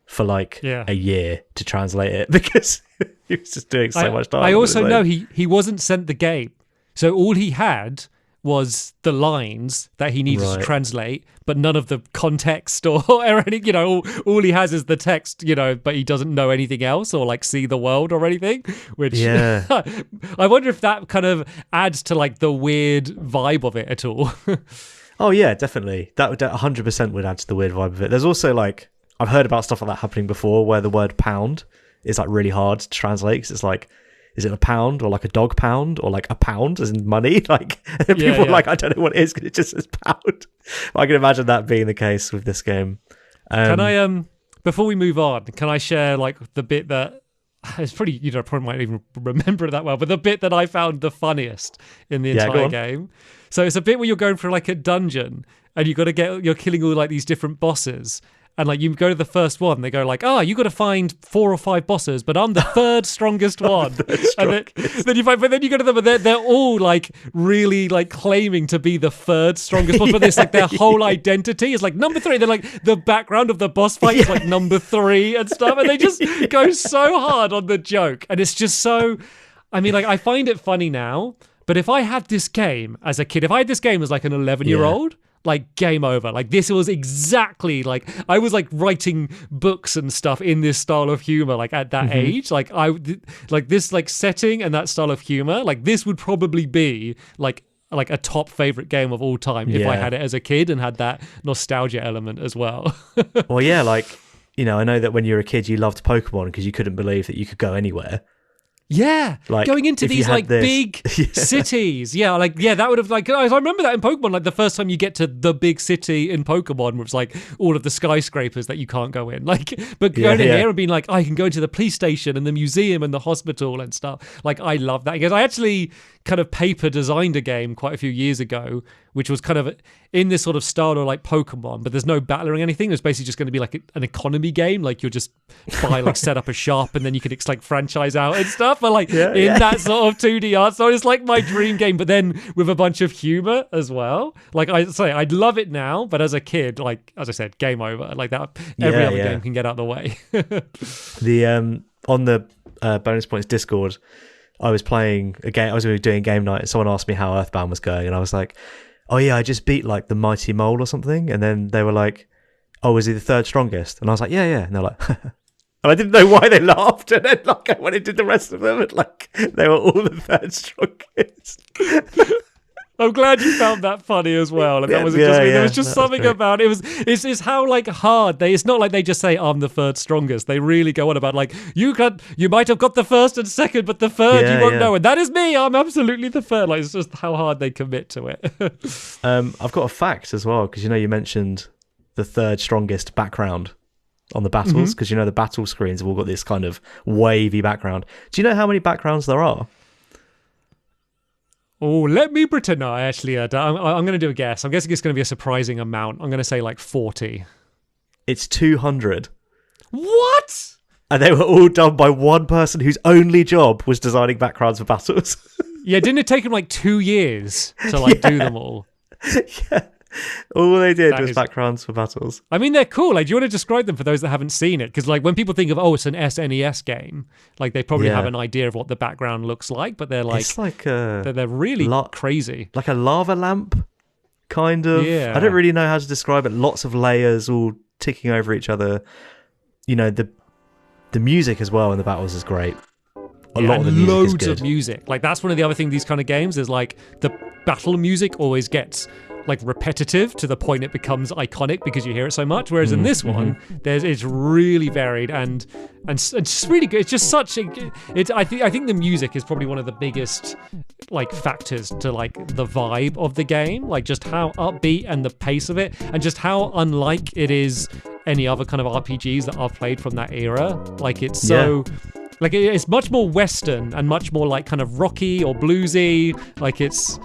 Speaker 2: for like a year to translate it, because he was just doing so much time.
Speaker 1: I also know he wasn't sent the game. So all he had was the lines that he needed to translate, but none of the context or anything. All he has is the text, but he doesn't know anything else or like see the world or anything. Which I wonder if that kind of adds to like the weird vibe of it at all.
Speaker 2: Oh yeah, definitely. That would 100% would add to the weird vibe of it. There's also like, I've heard about stuff like that happening before, where the word pound is like really hard to translate, because it's like, is it a pound or like a dog pound or like a pound as in money? Like, people are like, I don't know what it is, because it just says pound. I can imagine that being the case with this game.
Speaker 1: Can I, before we move on, can I share like the bit that it's pretty, probably might even remember it that well, but the bit that I found the funniest in the entire game. So it's a bit where you're going through like a dungeon, and you're killing all like these different bosses. And like, you go to the first one, they go like, you got to find 4 or 5 bosses, but I'm the third strongest one. And then you go to them, and they're all like really like claiming to be the third strongest boss, but it's like their whole identity is like number 3. They're like, the background of the boss fight is like number 3 and stuff, and they just go so hard on the joke, and it's just so. I mean, like, I find it funny now, but if I had this game as a kid, if I had this game as like an 11-year-old. Like, game over. Like, this was exactly like, I was like writing books and stuff in this style of humor, like at that age. Like, this like setting and that style of humor, like this would probably be like a top favorite game of all time if I had it as a kid and had that nostalgia element as well.
Speaker 2: Well, yeah, like, I know that when you were a kid you loved Pokemon because you couldn't believe that you could go anywhere.
Speaker 1: Yeah, like, going into these like big cities. That would have like, I remember that in Pokemon, like the first time you get to the big city in Pokemon, which is like all of the skyscrapers that you can't go in. Like, but going in here and being like, I can go into the police station and the museum and the hospital and stuff. Like, I love that, because I actually kind of paper designed a game quite a few years ago, which was kind of in this sort of style of like Pokemon, but there's no battling or anything. It was basically just going to be like an economy game. Like, you'll just buy, like, set up a shop, and then you could like franchise out and stuff. But like that sort of 2D art. So it's like my dream game, but then with a bunch of humor as well. Like, I'd love it now, but as a kid, like, as I said, game over. Like that, every other game can get out of the way.
Speaker 2: On the Bonus Points Discord, I was playing a game. I was doing game night, and someone asked me how Earthbound was going, and I was like, oh yeah, I just beat like the Mighty Mole or something. And then they were like, oh, was he the third strongest? And I was like, yeah. And they're like, and I didn't know why they laughed. And then like I went into the rest of them, and like they were all the third strongest.
Speaker 1: I'm glad you found that funny as well. And that wasn't just me. There was just something about it. It's how like hard it's not like they just say I'm the third strongest. They really go on about like you might have got the first and second, but the third you won't know. And that is me. I'm absolutely the third. Like it's just how hard they commit to it.
Speaker 2: I've got a fact as well, because you mentioned the third strongest background on the battles, because the battle screens have all got this kind of wavy background. Do you know how many backgrounds there are?
Speaker 1: Oh, let me pretend. No, actually, I'm going to do a guess. I'm guessing it's going to be a surprising amount. I'm going to say like 40.
Speaker 2: It's 200.
Speaker 1: What?
Speaker 2: And they were all done by one person whose only job was designing backgrounds for battles.
Speaker 1: Yeah, didn't it take him like 2 years to do them all?
Speaker 2: Yeah. All they did was backgrounds for battles.
Speaker 1: I mean, they're cool. Like, do you want to describe them for those that haven't seen it? Because like when people think of, it's an SNES game, like they probably have an idea of what the background looks like, but they're like,
Speaker 2: it's like
Speaker 1: they're really crazy.
Speaker 2: Like a lava lamp, kind of. Yeah. I don't really know how to describe it. Lots of layers all ticking over each other. The music as well in the battles is great. A lot of the music is good.
Speaker 1: Loads of music. Like that's one of the other things these kind of games is like the battle music always gets like repetitive to the point it becomes iconic because you hear it so much. Whereas in this one, it's really varied and it's really good. It's just such a. I think the music is probably one of the biggest like factors to like the vibe of the game. Like just how upbeat and the pace of it, and just how unlike it is any other kind of RPGs that I've played from that era. Like it's so. Like it's much more Western and much more like kind of rocky or bluesy. Like it's.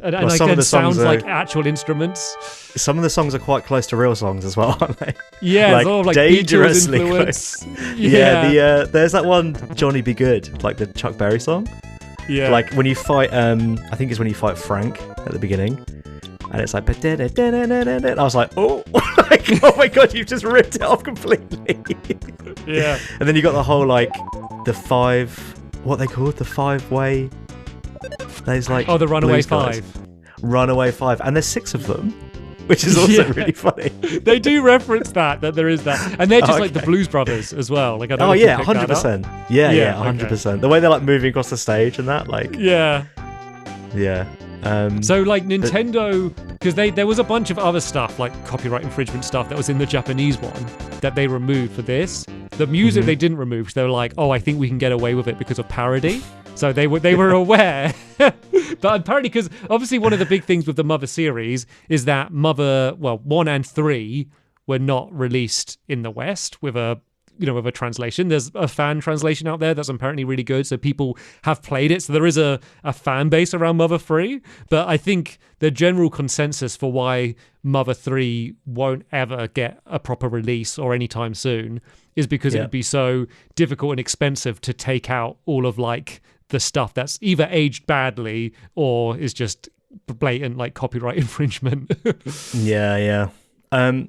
Speaker 1: And it sounds like actual instruments.
Speaker 2: Some of the songs are quite close to real songs as well, aren't they?
Speaker 1: Yeah, like, sort of like dangerously close.
Speaker 2: Yeah, there's that one, Johnny Be Good, like the Chuck Berry song.
Speaker 1: Yeah.
Speaker 2: Like when you fight, I think it's when you fight Frank at the beginning. And it's like, I was like, oh my God, you've just ripped it off completely.
Speaker 1: Yeah.
Speaker 2: And then you got the whole, like, what they called? The 5-way. There's like
Speaker 1: the Runaway Five.
Speaker 2: Runaway Five. And there's 6 of them, which is also really funny.
Speaker 1: They do reference that there is that. And they're just like the Blues Brothers as well. Like, I don't know if you picked
Speaker 2: 100%. Yeah, 100%. Okay. The way they're like moving across the stage and that, like.
Speaker 1: Yeah.
Speaker 2: Yeah.
Speaker 1: So like Nintendo, because there was a bunch of other stuff like copyright infringement stuff that was in the Japanese one that they removed for this. The music they didn't remove because they were like, I think we can get away with it because of parody. So they were aware. But apparently, because obviously one of the big things with the Mother series is that Mother 1 and 3 were not released in the West with a translation. There's a fan translation out there that's apparently really good, so people have played it. So there is a fan base around Mother 3, but I think the general consensus for why Mother 3 won't ever get a proper release or anytime soon is because it would be so difficult and expensive to take out all of like the stuff that's either aged badly or is just blatant like copyright infringement.
Speaker 2: Yeah. You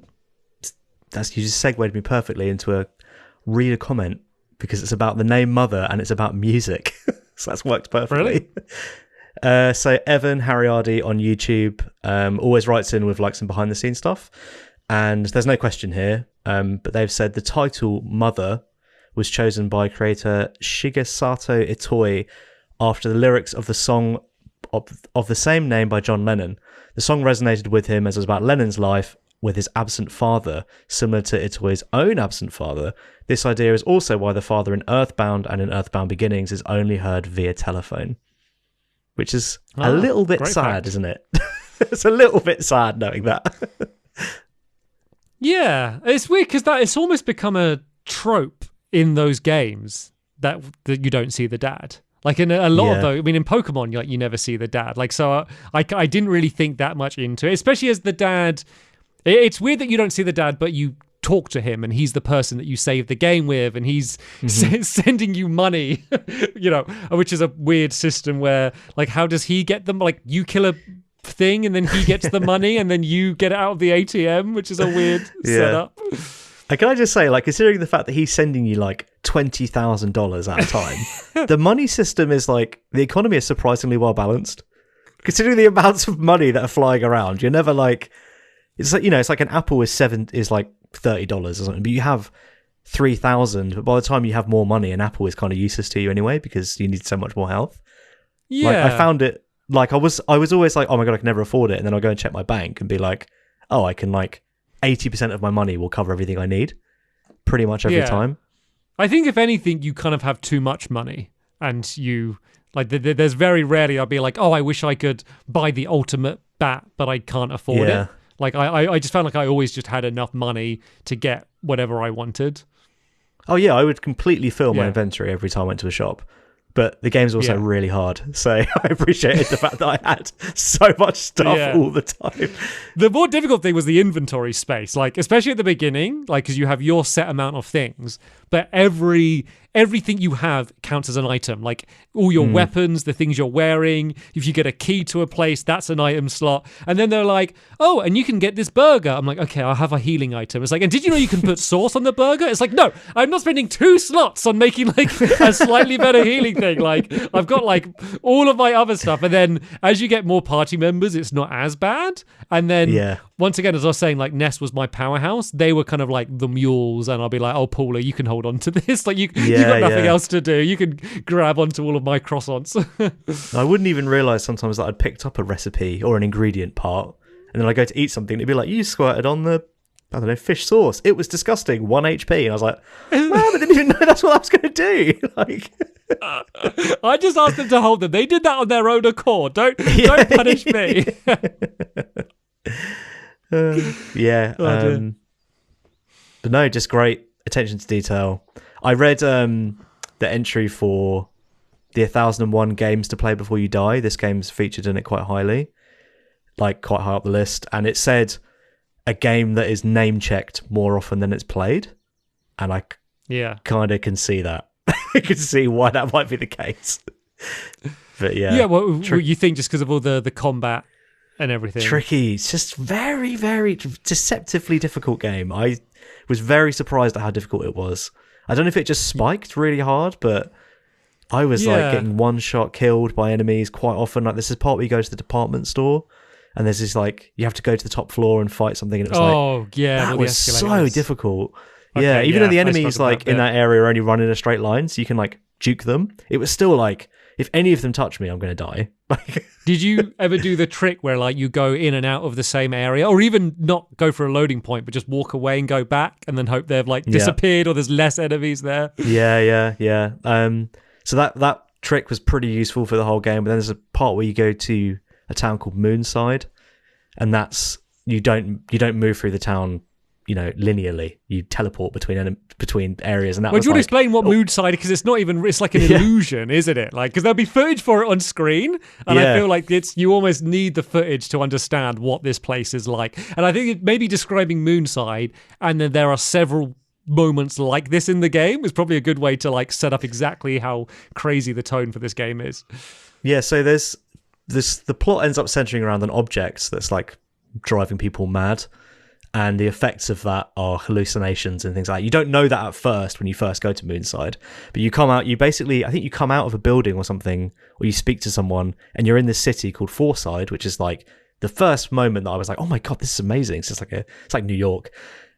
Speaker 2: just segued me perfectly into a read a comment because it's about the name Mother and it's about music. So that's worked perfectly. Really? So Evan Harryardi on YouTube always writes in with like some behind the scenes stuff, and there's no question here, but they've said the title Mother was chosen by creator Shigesato Itoi after the lyrics of the song of the same name by John Lennon. The song resonated with him as it was about Lennon's life with his absent father, similar to Itoi's own absent father. This idea is also why the father in Earthbound and in Earthbound Beginnings is only heard via telephone. Which is a little bit sad, fact. Isn't it? It's a little bit sad knowing that.
Speaker 1: Yeah, it's weird because it's almost become a trope in those games that you don't see the dad. Like in a lot of those, I mean, in Pokemon, you never see the dad. Like, so I didn't really think that much into it, especially as the dad. It's weird that you don't see the dad, but you talk to him and he's the person that you save the game with and he's sending you money, which is a weird system where, like, how does he get them? Like, you kill a thing and then he gets the money and then you get it out of the ATM, which is a weird setup.
Speaker 2: Can I just say, like, considering the fact that he's sending you like $20,000 at a time, the money system is like, the economy is surprisingly well balanced. Considering the amounts of money that are flying around, you're never like, it's like, it's like an apple is like $30 or something, but you have 3,000. But by the time you have more money, an apple is kind of useless to you anyway because you need so much more health. Yeah, like, I found it like I was always like, oh my god, I can never afford it, and then I'll go and check my bank and be like, oh, I can, like 80% of my money will cover everything I need, pretty much every time.
Speaker 1: I think if anything, you kind of have too much money, and you like there's very rarely I'll be like, oh, I wish I could buy the ultimate bat, but I can't afford it. Like I just found like I always just had enough money to get whatever I wanted.
Speaker 2: Oh yeah, I would completely fill my inventory every time I went to a shop. But the game's also really hard, so I appreciated the fact that I had so much stuff all the time.
Speaker 1: The more difficult thing was the inventory space, like especially at the beginning, like because you have your set amount of things, but everything you have counts as an item. Like all your weapons, the things you're wearing. If you get a key to a place, that's an item slot. And then they're like, oh, and you can get this burger. I'm like, okay, I'll have a healing item. It's like, and did you know you can put sauce on the burger? It's like, no, I'm not spending 2 slots on making like a slightly better healing thing. Like I've got like all of my other stuff. And then as you get more party members, it's not as bad. And then once again, as I was saying, like Ness was my powerhouse. They were kind of like the mules, and I'll be like, oh, Paula, you can hold on to this. Like you've got nothing else to do. You can grab onto all of my croissants.
Speaker 2: I wouldn't even realise sometimes that I'd picked up a recipe or an ingredient part, and then I go to eat something, it'd be like, you squirted on the, I don't know, fish sauce. It was disgusting, 1 HP. And I was like, well, I didn't even know that's what I was going to do. Like,
Speaker 1: I just asked them to hold them. They did that on their own accord. Don't punish me.
Speaker 2: But no, just great attention to detail. I read the entry for the 1001 games to play before you die. This game's featured in it quite highly, like quite high up the list, and it said a game that is name checked more often than it's played, and I kind of can see that. I can see why that might be the case. But
Speaker 1: well, you think just because of all the combat and everything?
Speaker 2: Tricky. It's just very, very deceptively difficult game. I was very surprised at how difficult it was. I don't know if it just spiked really hard, but I was like getting one shot killed by enemies quite often. Like this is part where you go to the department store, and there's this like you have to go to the top floor and fight something, and it was that was so difficult. Okay, even though the enemies like in that area are only run in a straight line, so you can like juke them. It was still like, if any of them touch me, I'm going to die.
Speaker 1: Did you ever do the trick where like you go in and out of the same area, or even not go for a loading point, but just walk away and go back and then hope they've like disappeared or there's less enemies there?
Speaker 2: Yeah. So that trick was pretty useful for the whole game. But then there's a part where you go to a town called Moonside, and that's you don't move through the town, linearly. You teleport between areas, and that.
Speaker 1: Well, do you want to explain what Moonside? Because it's not even. It's like an illusion, isn't it? Like, because there'll be footage for it on screen, and I feel like you almost need the footage to understand what this place is like. And I think maybe describing Moonside, and then there are several moments like this in the game, is probably a good way to like set up exactly how crazy the tone for this game is.
Speaker 2: Yeah. So there's this. The plot ends up centering around an object that's like driving people mad. And the effects of that are hallucinations and things like that. You don't know that at first when you first go to Moonside, but you come out, I think you come out of a building or something, or you speak to someone, and you're in this city called Forside, which is like the first moment that I was like, oh my God, this is amazing. It's like New York,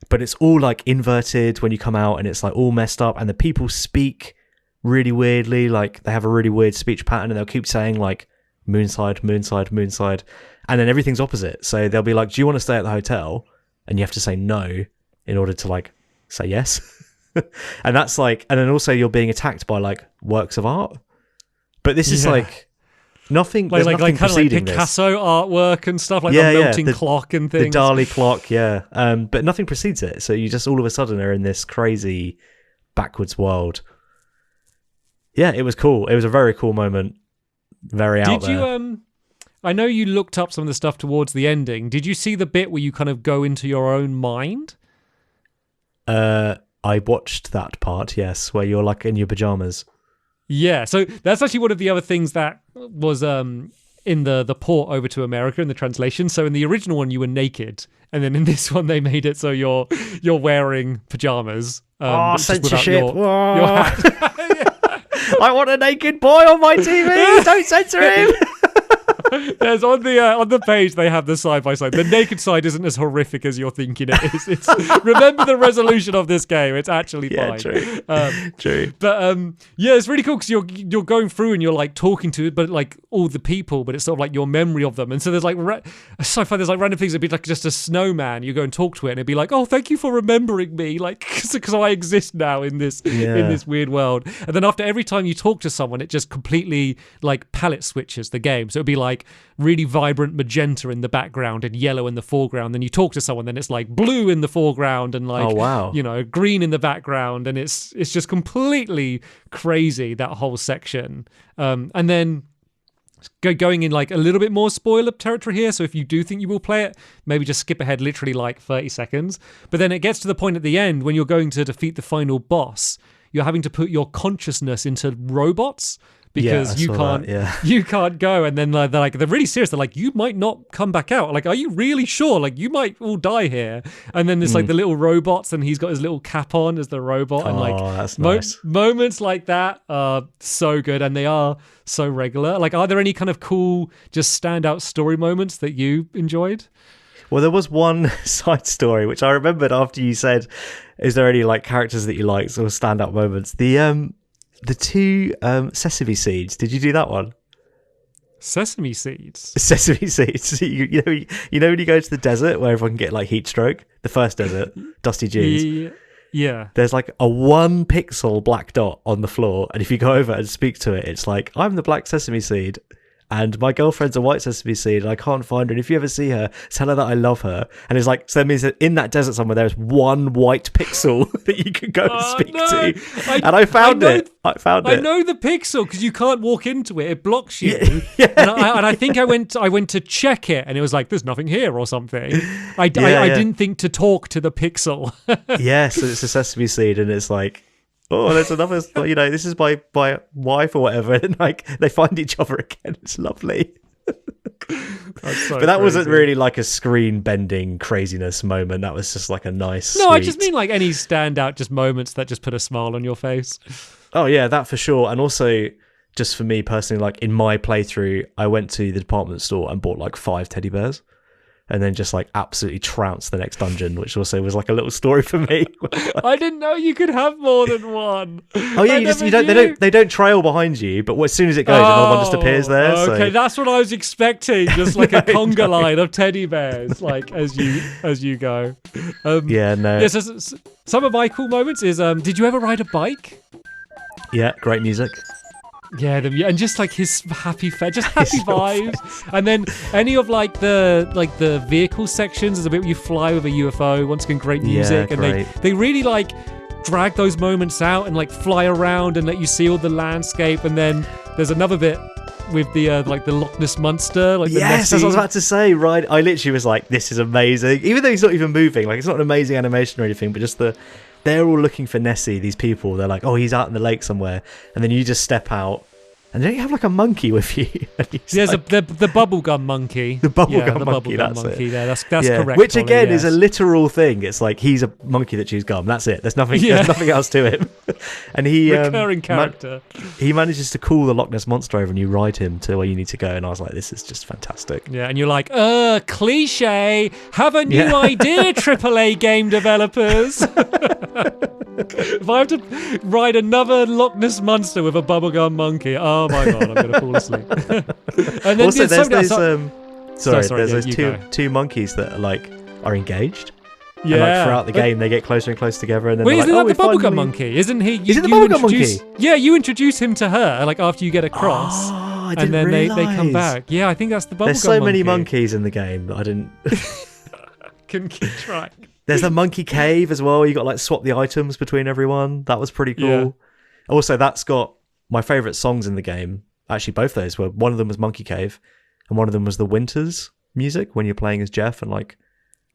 Speaker 2: but it's all like inverted when you come out, and it's like all messed up, and the people speak really weirdly, like they have a really weird speech pattern, and they'll keep saying like Moonside, Moonside, Moonside, and then everything's opposite. So they'll be like, do you want to stay at the hotel? And you have to say no in order to like say yes. And that's like, and then also you're being attacked by like works of art. But this is like nothing. There's nothing kind preceding
Speaker 1: of like Picasso artwork and stuff, like the melting clock and things.
Speaker 2: The Dali clock, but nothing precedes it. So you just all of a sudden are in this crazy backwards world. Yeah, it was cool. It was a very cool moment. Very out there.
Speaker 1: Did you I know you looked up some of the stuff towards the ending. Did you see the bit where you kind of go into your own mind?
Speaker 2: I watched that part, yes, where you're like in your pajamas.
Speaker 1: Yeah, so that's actually one of the other things that was in the port over to America in the translation. So in the original one, you were naked, and then in this one, they made it so you're wearing pajamas.
Speaker 2: Censorship!
Speaker 1: Your hat.
Speaker 2: I want a naked boy on my TV. Don't censor him.
Speaker 1: There's on the page they have the side by side. The naked side isn't as horrific as you're thinking it is. It's remember the resolution of this game. It's actually fine.
Speaker 2: True.
Speaker 1: But yeah, it's really cool because you're going through and you're like talking to but like all the people, but it's sort of like your memory of them. And so there's like so far there's like random things. It'd be like just a snowman. You go and talk to it, and it'd be like, oh, thank you for remembering me, like because I exist now in this weird world. And then after every time you talk to someone, it just completely like palette switches the game. So it'd be like really vibrant magenta in the background and yellow in the foreground. Then you talk to someone, then it's like blue in the foreground and like green in the background, and it's just completely crazy, that whole section. And then going in like a little bit more spoiler territory here, so if you do think you will play it, maybe just skip ahead literally like 30 seconds. But then it gets to the point at the end when you're going to defeat the final boss, you're having to put your consciousness into robots because you can't go. And then they're really serious. They're like, you might not come back out. Like, are you really sure? Like, you might all die here. And then there's like the little robots, and he's got his little cap on as the robot. And like
Speaker 2: that's nice.
Speaker 1: Moments like that are so good, and they are so regular. Like, are there any kind of cool, just standout story moments that you enjoyed?
Speaker 2: Well, there was one side story which I remembered after you said, is there any like characters that you liked or standout moments? The two sesame seeds. Did you do that one?
Speaker 1: Sesame seeds.
Speaker 2: Sesame seeds. You know when you go to the desert where everyone can get like heat stroke. The first desert, Dusty G's.
Speaker 1: Yeah.
Speaker 2: There's like a 1 pixel black dot on the floor, and if you go over and speak to it, it's like, I'm the black sesame seed, and my girlfriend's a white sesame seed, and I can't find her. And if you ever see her, tell her that I love her. And it's like, so that means that in that desert somewhere, there's 1 white pixel that you can go and speak to. And I found it. I
Speaker 1: know the pixel because you can't walk into it; it blocks you. And I think I went to check it, and it was like, "There's nothing here" or something. I didn't think to talk to the pixel.
Speaker 2: Yes, so it's a sesame seed, and it's like, oh, there's another, this is my wife or whatever, and like they find each other again. It's lovely.
Speaker 1: So
Speaker 2: but that wasn't really like a screen bending craziness moment. That was just like a nice.
Speaker 1: No, sweet... I just mean like any standout just moments that just put a smile on your face.
Speaker 2: Oh yeah, that for sure. And also, just for me personally, like in my playthrough, I went to the department store and bought like 5 teddy bears. And then just like absolutely trounced the next dungeon, which also was like a little story for me.
Speaker 1: I didn't know you could have more than one.
Speaker 2: Oh yeah, they don't trail behind you, but as soon as it goes, another one just appears there.
Speaker 1: Okay,
Speaker 2: so.
Speaker 1: That's what I was expecting, just like a conga line of teddy bears, like as you go. Some of my cool moments is, did you ever ride a bike?
Speaker 2: Yeah, great music.
Speaker 1: Yeah, and just like his happy face, just happy vibes. And then any of like the vehicle sections, there's a bit where you fly with a UFO. Once again, great music,
Speaker 2: yeah,
Speaker 1: and they really like drag those moments out and like fly around and let you see all the landscape. And then there's another bit with the like the Loch Ness monster. Like
Speaker 2: yes, that's what I was about to say. Right, I literally was like, this is amazing. Even though he's not even moving, like it's not an amazing animation or anything, but just they're all looking for Nessie, these people. They're like, oh, he's out in the lake somewhere. And then you just step out. And don't you have like a monkey with you?
Speaker 1: There's like, the bubblegum monkey.
Speaker 2: The bubblegum monkey,
Speaker 1: that's
Speaker 2: it.
Speaker 1: Yeah, that's correct.
Speaker 2: Which again is a literal thing. It's like he's a monkey that chews gum. That's it. There's nothing else to him. And he
Speaker 1: recurring character.
Speaker 2: He manages to call the Loch Ness monster over, and you ride him to where you need to go. And I was like, this is just fantastic.
Speaker 1: Yeah, and you're like, cliche. Have a new idea, AAA game developers. If I have to ride another Loch Ness monster with a bubblegum monkey, oh my god, I'm going to fall asleep. And then
Speaker 2: also, there's those two monkeys that are engaged.
Speaker 1: Yeah.
Speaker 2: And like throughout the game, they get closer and closer together. And then
Speaker 1: isn't that the bubblegum monkey? Isn't he?
Speaker 2: Is it the bubblegum monkey?
Speaker 1: Yeah, you introduce him to her like after you get across.
Speaker 2: Oh, I didn't
Speaker 1: and then
Speaker 2: realise.
Speaker 1: they come back. Yeah, I think that's the bubblegum monkey.
Speaker 2: There's so many monkeys in the game that I didn't...
Speaker 1: Can keep track.
Speaker 2: There's the monkey cave as well. You got like swap the items between everyone. That was pretty cool.
Speaker 1: Yeah.
Speaker 2: Also, that's got my favourite songs in the game. Actually, both those were. One of them was Monkey Cave, and one of them was the Winters music when you're playing as Jeff. And like,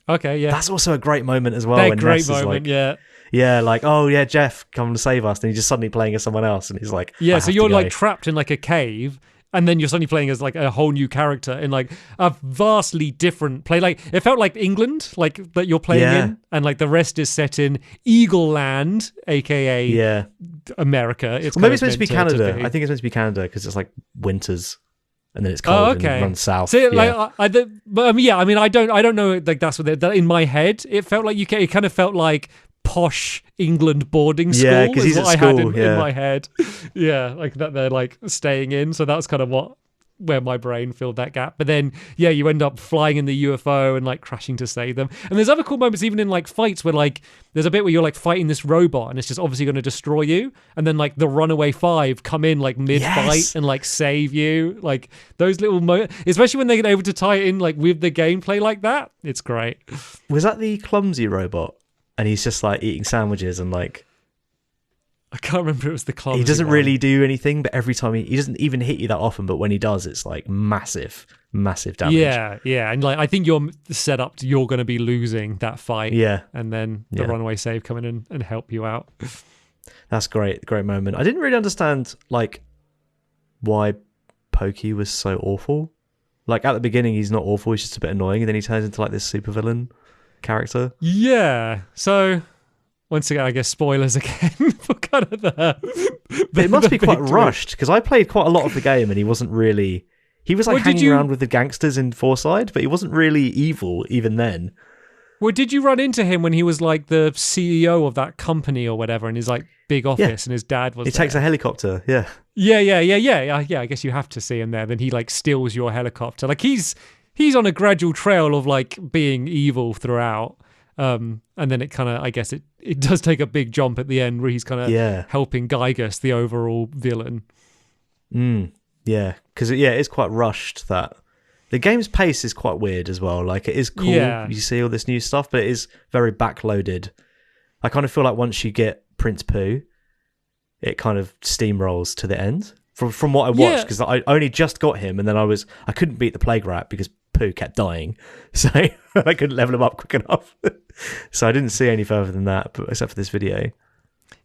Speaker 1: okay, yeah,
Speaker 2: that's also a great moment as well.
Speaker 1: That
Speaker 2: when
Speaker 1: great
Speaker 2: Ness
Speaker 1: moment,
Speaker 2: is yeah, like, oh yeah, Jeff, come to save us, and he's just suddenly playing as someone else, and he's like,
Speaker 1: yeah. So you're like trapped in like a cave. And then you're suddenly playing as like a whole new character in like a vastly different play. Like it felt like England, like that you're playing in, and like the rest is set in Eagle Land, aka America.
Speaker 2: Maybe it's meant to be Canada. I think it's meant to be Canada because it's like winters, and then it's cold
Speaker 1: okay.
Speaker 2: and runs south.
Speaker 1: So, like,
Speaker 2: yeah.
Speaker 1: I mean, I don't know. Like, that's what in my head, it felt like UK. It kind of felt like posh England boarding school.
Speaker 2: Yeah, 'cause he's
Speaker 1: what
Speaker 2: at
Speaker 1: I had
Speaker 2: school,
Speaker 1: in my head. Yeah, like that they're like staying in. So that's kind of where my brain filled that gap. But then, yeah, you end up flying in the UFO and like crashing to save them. And there's other cool moments even in like fights where like there's a bit where you're like fighting this robot and it's just obviously going to destroy you. And then like the Runaway Five come in like mid-fight and like save you. Like those little moments, especially when they're able to tie it in like with the gameplay like that. It's great.
Speaker 2: Was that the clumsy robot? And he's just like eating sandwiches and like...
Speaker 1: I can't remember if it was the clumsy
Speaker 2: He doesn't
Speaker 1: one.
Speaker 2: really do anything, but every time he doesn't even hit you that often, but when he does, it's like massive damage.
Speaker 1: Yeah. And like I think you're set up you're going to be losing that fight.
Speaker 2: Yeah.
Speaker 1: And then the Runaway Save come in and help you out.
Speaker 2: That's great moment. I didn't really understand like why Pokey was so awful. Like at the beginning he's not awful, he's just a bit annoying, and then he turns into like this supervillain character.
Speaker 1: Yeah. So once again, I guess spoilers again for kind of
Speaker 2: it must be quite rushed, because I played quite a lot of the game and he wasn't really... He was like hanging around with the gangsters in Forside, but he wasn't really evil even then.
Speaker 1: Well, did you run into him when he was like the CEO of that company or whatever in his like big office and his dad was
Speaker 2: He takes a helicopter, yeah.
Speaker 1: Yeah, I guess you have to see him there. Then he like steals your helicopter. Like he's on a gradual trail of like being evil throughout. And then it kind of, I guess it does take a big jump at the end where he's kind of helping Gygus, the overall villain.
Speaker 2: Yeah, because it's quite rushed. That the game's pace is quite weird as well. Like it is cool, you see all this new stuff, but it is very backloaded. I kind of feel like once you get Prince Pooh, it kind of steamrolls to the end. From what I watched, because I only just got him, and then I couldn't beat the plague rat because Pooh kept dying, so I couldn't level him up quick enough. So I didn't see any further than that, but except for this video.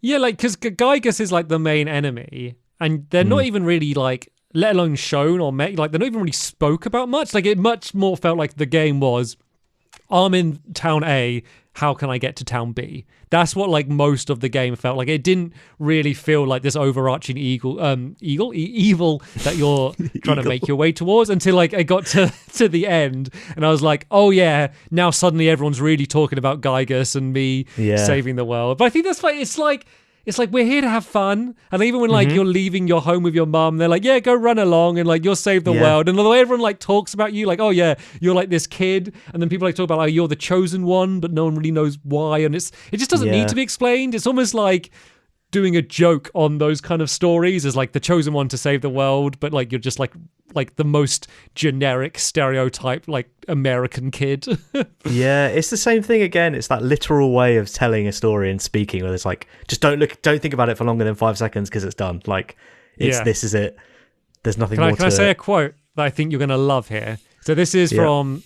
Speaker 2: Yeah,
Speaker 1: like because Gygus is like the main enemy, and they're not even really like, let alone shown or met. Like they're not even really spoke about much. Like it much more felt like the game was, I'm in town A. How can I get to town B? That's what like most of the game felt like. It didn't really feel like this overarching evil that you're trying to make your way towards, until like I got to the end and I was like, oh yeah, now suddenly everyone's really talking about Gygus and me saving the world. But I think that's like it's like we're here to have fun, and even when like you're leaving your home with your mum, they're like, yeah, go run along and like you'll save the world. And the way everyone like talks about you, like, oh yeah, you're like this kid, and then people like talk about like you're the chosen one, but no one really knows why, and it just doesn't need to be explained. It's almost like doing a joke on those kind of stories as like the chosen one to save the world, but like you're just like the most generic stereotype like American kid.
Speaker 2: Yeah, it's the same thing again. It's that literal way of telling a story and speaking, where it's like, just don't think about it for longer than 5 seconds because it's done. Like this is it. There's nothing more to it. Can I say
Speaker 1: a quote that I think you're going to love here? So this is from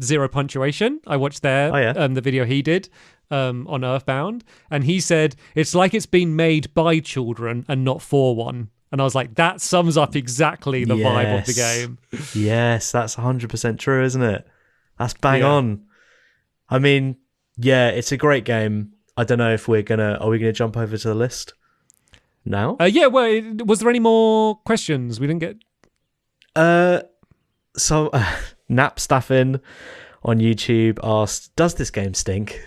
Speaker 1: Zero Punctuation. I watched the video he did on Earthbound, and he said, it's like it's been made by children and not for one. And I was like, that sums up exactly the vibe of the game.
Speaker 2: Yes, that's 100% true, isn't it? That's bang on. I mean, yeah, it's a great game. I don't know if are we gonna jump over to the list now?
Speaker 1: Well, was there any more questions we didn't get?
Speaker 2: So Nap Staffin on YouTube asked, does this game stink?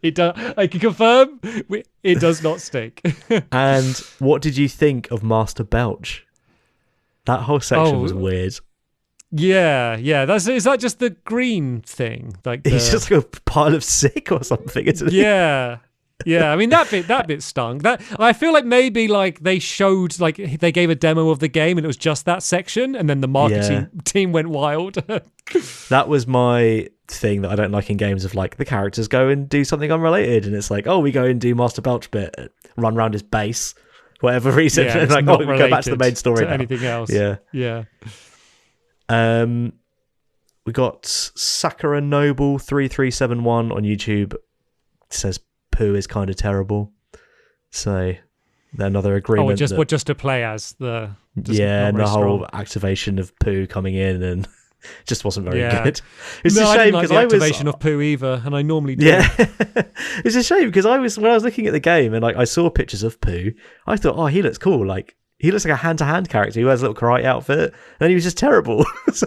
Speaker 1: It does. I can confirm it does not stink.
Speaker 2: And what did you think of Master Belch? That whole section was weird.
Speaker 1: Yeah. Is that just the green thing? Like
Speaker 2: he's just like a pile of sick or something, isn't he?
Speaker 1: Yeah. I mean that bit stung. That I feel like maybe like they showed, like they gave a demo of the game and it was just that section, and then the marketing team went wild.
Speaker 2: That was my thing that I don't like in games, of like the characters go and do something unrelated, and it's like, oh, we go and do Master Belch bit, run around his base, whatever reason, and like, oh, we go back to the main story now.
Speaker 1: Anything else? Yeah.
Speaker 2: We got Sakura Noble 3371 on YouTube. It says Pooh is kind of terrible. So another agreement.
Speaker 1: Just to play as the
Speaker 2: and the whole activation of Pooh coming in and just wasn't very good. It's a shame because
Speaker 1: I didn't like the activation of Pooh either, and I normally do.
Speaker 2: Yeah, it's a shame because when I was looking at the game and like I saw pictures of Pooh, I thought, oh, he looks cool. Like he looks like a hand-to-hand character who has a little karate outfit, and he was just terrible. So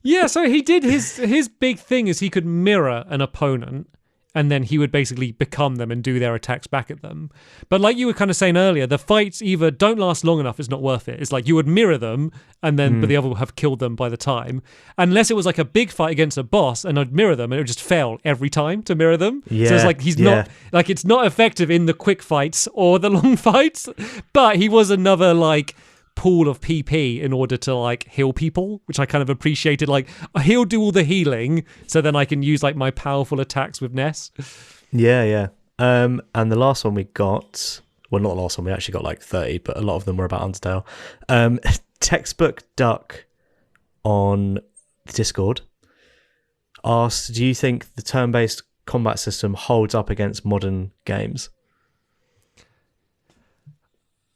Speaker 1: Yeah, so he did his big thing is he could mirror an opponent, and then he would basically become them and do their attacks back at them. But like you were kind of saying earlier, the fights either don't last long enough, it's not worth it. It's like you would mirror them, and then but the other will have killed them by the time. Unless it was like a big fight against a boss, and I'd mirror them, and it would just fail every time to mirror them.
Speaker 2: Yeah,
Speaker 1: so it's like he's not like it's not effective in the quick fights or the long fights. But he was another like pool of PP in order to like heal people, which I kind of appreciated. Like he'll do all the healing, so then I can use like my powerful attacks with Ness.
Speaker 2: Yeah. And the last one we got, well, not the last one, we actually got like 30, but a lot of them were about Undertale. Textbook Duck on Discord asked, do you think the turn-based combat system holds up against modern games?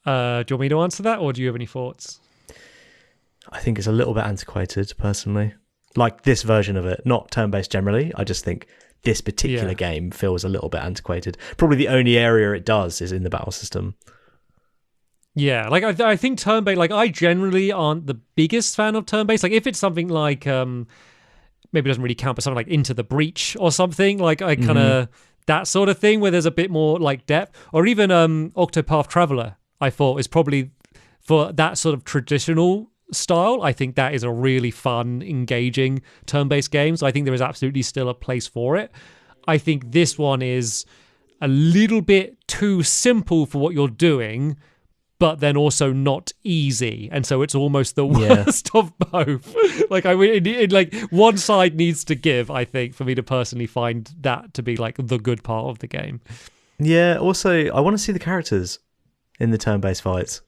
Speaker 1: Do you want me to answer that, or do you have any thoughts?
Speaker 2: I think it's a little bit antiquated, personally. Like this version of it, not turn-based generally. I just think this particular game feels a little bit antiquated. Probably the only area it does is in the battle system.
Speaker 1: Yeah, like I think turn-based, like I generally aren't the biggest fan of turn-based. Like if it's something like, maybe it doesn't really count, but something like Into the Breach or something, like I kind of, that sort of thing where there's a bit more like depth. Or even Octopath Traveler, I thought is probably, for that sort of traditional style, I think that is a really fun, engaging turn-based game. So I think there is absolutely still a place for it. I think this one is a little bit too simple for what you're doing, but then also not easy, and so it's almost the worst of both. Like like one side needs to give, I think, for me to personally find that to be like the good part of the game.
Speaker 2: Yeah. Also, I want to see the characters in the turn-based fights.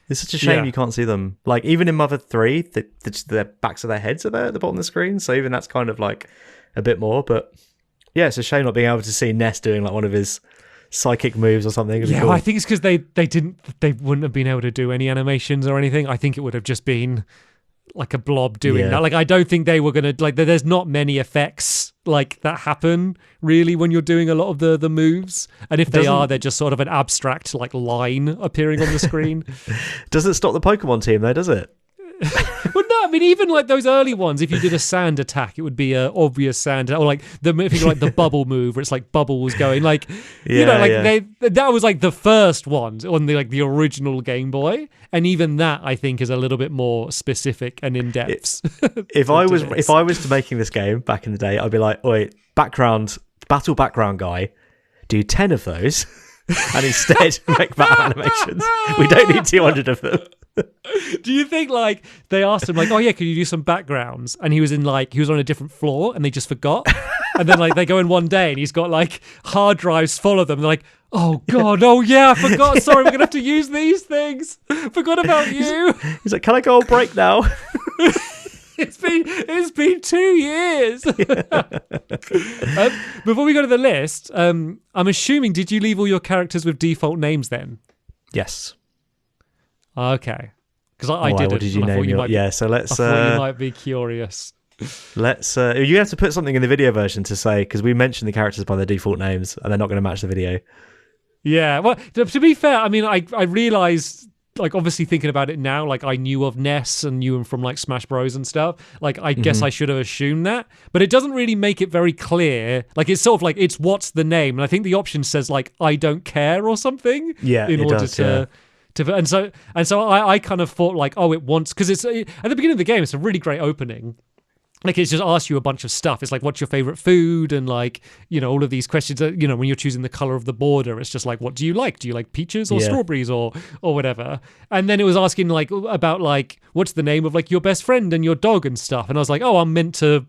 Speaker 2: It's such a shame you can't see them. Like even in Mother 3, the backs of their heads are there at the bottom of the screen, so even that's kind of like a bit more. But yeah, it's a shame not being able to see Ness doing like one of his psychic moves or something.
Speaker 1: Yeah, cool. Well, I think it's because they wouldn't have been able to do any animations or anything. I think it would have just been like a blob doing that. Like I don't think they were gonna like. There's not many effects like that happen really when you're doing a lot of the moves, and if they're just sort of an abstract like line appearing on the screen.
Speaker 2: Doesn't stop the Pokemon team though, does it?
Speaker 1: Well, no, I mean, even like those early ones, if you did a sand attack, it would be an obvious sand, or like the bubble move where it's like bubbles going, like that was like the first ones on the original Game Boy, and even that I think is a little bit more specific and in depth.
Speaker 2: If I was to making this game back in the day, I'd be like, "Oi, battle background guy, do 10 of those." And instead make battle animations. We don't need 200 of them.
Speaker 1: Do you think like they asked him like, oh yeah, could you do some backgrounds? And he was on a different floor and they just forgot. And then like they go in one day and he's got like hard drives full of them. They're like, oh god, oh yeah, I forgot. Sorry, we're gonna have to use these things. Forgot about you.
Speaker 2: He's like, can I go on break now?
Speaker 1: It's been 2 years. Before we go to the list, I'm assuming, did you leave all your characters with default names then?
Speaker 2: Yes.
Speaker 1: Okay. Because I didn't.
Speaker 2: What did you name your... So let's...
Speaker 1: I thought you might be curious.
Speaker 2: Let's... you have to put something in the video version to say, because we mentioned the characters by their default names, and they're not going to match the video. Yeah.
Speaker 1: Well, to be fair, I mean, I realised... Like obviously thinking about it now, like I knew of Ness and knew him from like Smash Bros and stuff. Like I guess I should have assumed that, but it doesn't really make it very clear. Like it's sort of like it's what's the name, and I think the option says like I don't care or something.
Speaker 2: Yeah,
Speaker 1: in order to and so I kind of thought like it wants, because it's at the beginning of the game. It's a really great opening. Like it's just asks you a bunch of stuff. It's like, what's your favorite food? And like, all of these questions, when you're choosing the color of the border, it's just like, what do you like? Do you like peaches or strawberries or whatever? And then it was asking like about like, what's the name of like your best friend and your dog and stuff. And I was like, I'm meant to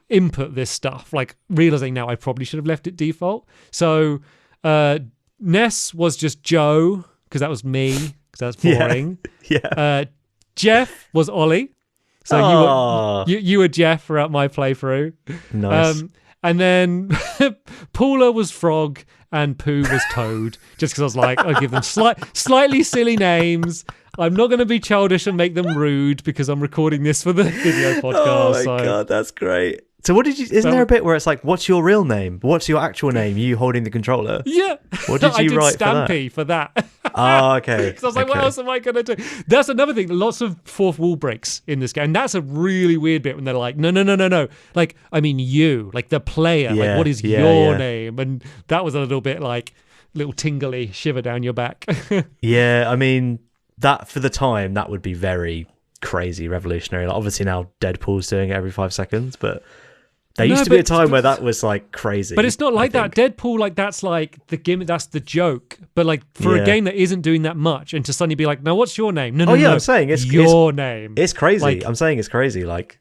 Speaker 1: input this stuff. Like realizing now I probably should have left it default. So Ness was just Joe, because that was me, because that's boring.
Speaker 2: Yeah.
Speaker 1: Jeff was Ollie. So you were Jeff throughout my playthrough.
Speaker 2: Nice.
Speaker 1: And then Paula was Frog and Pooh was Toad. Just because I was like, I'll give them slightly silly names. I'm not going to be childish and make them rude because I'm recording this for the video podcast.
Speaker 2: Oh my god, that's great. So what did you... Isn't there a bit where it's like, what's your real name? What's your actual name? You holding the controller?
Speaker 1: Yeah.
Speaker 2: What did you write
Speaker 1: Stampy for that?
Speaker 2: Oh, okay.
Speaker 1: Because I was like, what else am I going to do? That's another thing. Lots of fourth wall breaks in this game. And that's a really weird bit when they're like, no. Like, I mean, you, like the player. Like, what is your name? And that was a little bit like, little tingly shiver down your back.
Speaker 2: Yeah, I mean, that for the time, that would be very crazy, revolutionary. Like, obviously now Deadpool's doing it every 5 seconds, but there used to be a time where that was like crazy.
Speaker 1: But it's not like that. Deadpool, like that's like the gimmick, that's the joke. But like for a game that isn't doing that much, and to suddenly be like, "Now, what's your name?" No.
Speaker 2: I'm saying it's
Speaker 1: your name.
Speaker 2: It's crazy.
Speaker 1: Like,
Speaker 2: I'm saying it's crazy. Like,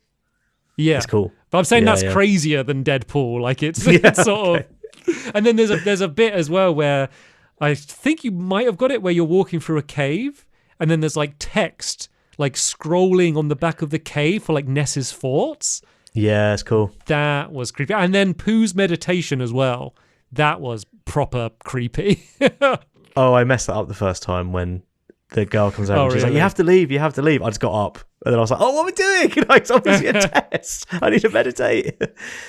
Speaker 2: it's cool.
Speaker 1: But I'm saying that's crazier than Deadpool. Like it's sort of. And then there's a bit as well where I think you might have got it where you're walking through a cave, and then there's like text like scrolling on the back of the cave for like Ness's thoughts.
Speaker 2: Yeah, it's cool.
Speaker 1: That was creepy. And then Pooh's meditation as well. That was proper creepy.
Speaker 2: Oh, I messed that up the first time when the girl comes over and she's like, you have to leave. I just got up. And then I was like, oh, what are we doing? It's obviously a test. I need to meditate.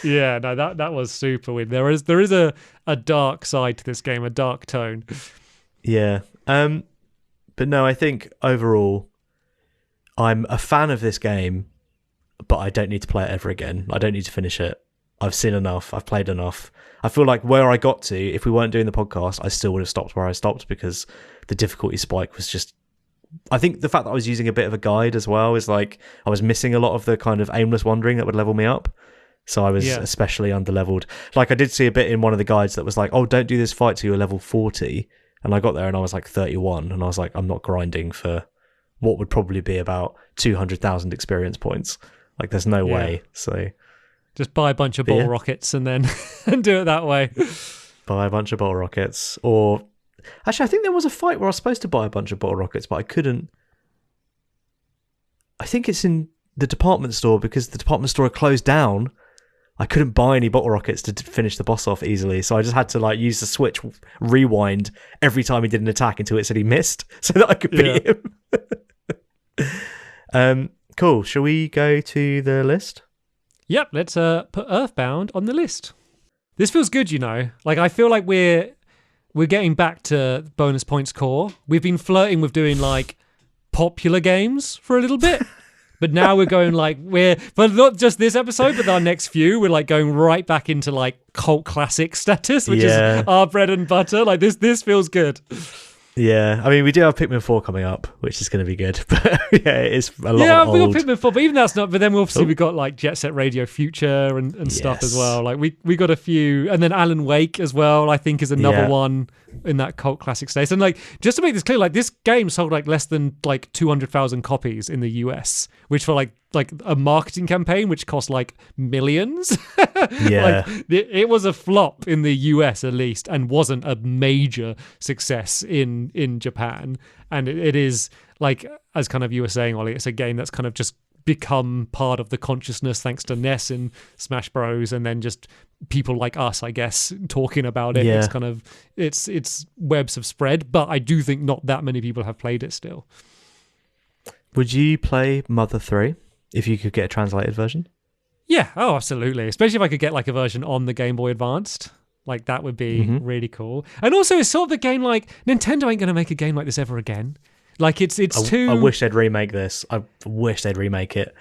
Speaker 1: Yeah, no, that was super weird. There is a dark side to this game, a dark tone.
Speaker 2: Yeah. But no, I think overall, I'm a fan of this game, but I don't need to play it ever again. I don't need to finish it. I've seen enough. I've played enough. I feel like where I got to, if we weren't doing the podcast, I still would have stopped where I stopped because the difficulty spike was just... I think the fact that I was using a bit of a guide as well is like I was missing a lot of the kind of aimless wandering that would level me up. So I was especially underleveled. Like I did see a bit in one of the guides that was like, oh, don't do this fight till you're level 40. And I got there and I was like 31. And I was like, I'm not grinding for what would probably be about 200,000 experience points. Like there's no way. So
Speaker 1: just buy a bunch of bottle rockets and then and do it that way.
Speaker 2: Buy a bunch of bottle rockets. Or actually, I think there was a fight where I was supposed to buy a bunch of bottle rockets, but I couldn't. I think it's in the department store because the department store had closed down. I couldn't buy any bottle rockets to finish the boss off easily, so I just had to like use the switch rewind every time he did an attack until it said he missed, so that I could beat him. Cool. Shall we go to the list?
Speaker 1: Yep. Let's put Earthbound on the list. This feels good, you know. Like I feel like we're getting back to bonus points core. We've been flirting with doing like popular games for a little bit. But now we're going but not just this episode, but our next few, we're like going right back into like cult classic status, which is our bread and butter. Like this feels good.
Speaker 2: Yeah, I mean, we do have Pikmin 4 coming up, which is going to be good. But yeah, it's a lot
Speaker 1: Yeah,
Speaker 2: old.
Speaker 1: we got Pikmin 4, but even that's not. But then we got like Jet Set Radio Future and stuff as well. Like we got a few, and then Alan Wake as well. I think is another one in that cult classic space. And like just to make this clear, like this game sold like less than like 200,000 copies in the US, which for like a marketing campaign which cost like millions.
Speaker 2: Yeah,
Speaker 1: like, it was a flop in the US at least, and wasn't a major success in Japan. And it is like, as kind of you were saying, Ollie, it's a game that's kind of just become part of the consciousness thanks to Ness and Smash Bros, and then just people like us, I guess, talking about it. It's kind of it's webs have spread, but I do think not that many people have played it still.
Speaker 2: Would you play Mother 3 if you could get a translated version?
Speaker 1: Yeah, oh, absolutely. Especially if I could get like a version on the Game Boy Advanced. Like that would be really cool. And also it's sort of the game like Nintendo ain't going to make a game like this ever again. Like it's too...
Speaker 2: I wish they'd remake this. I wish they'd remake it.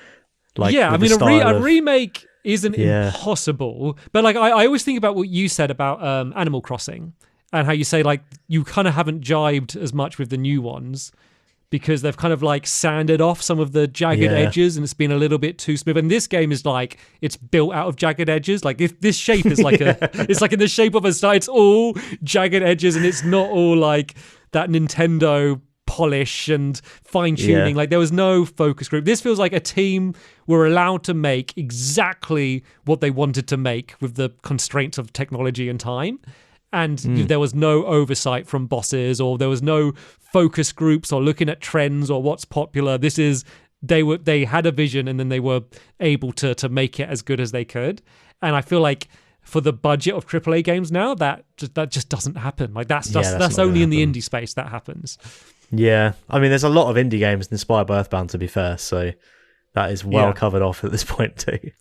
Speaker 2: Like,
Speaker 1: yeah, I mean, a remake isn't impossible. But like I always think about what you said about Animal Crossing and how you say like you kind of haven't jibed as much with the new ones because they've kind of like sanded off some of the jagged edges and it's been a little bit too smooth. And this game is like, it's built out of jagged edges. Like if this shape is like it's like in the shape of a star. It's all jagged edges and it's not all like that Nintendo polish and fine tuning. Like there was no focus group. This feels like a team were allowed to make exactly what they wanted to make with the constraints of technology and time. And there was no oversight from bosses, or there was no focus groups or looking at trends or what's popular. They had a vision and then they were able to make it as good as they could. And I feel like for the budget of AAA games now, that just doesn't happen. Like that's only in the indie space that happens.
Speaker 2: Yeah, I mean, there's a lot of indie games inspired by Earthbound, to be fair, so that is well covered off at this point too.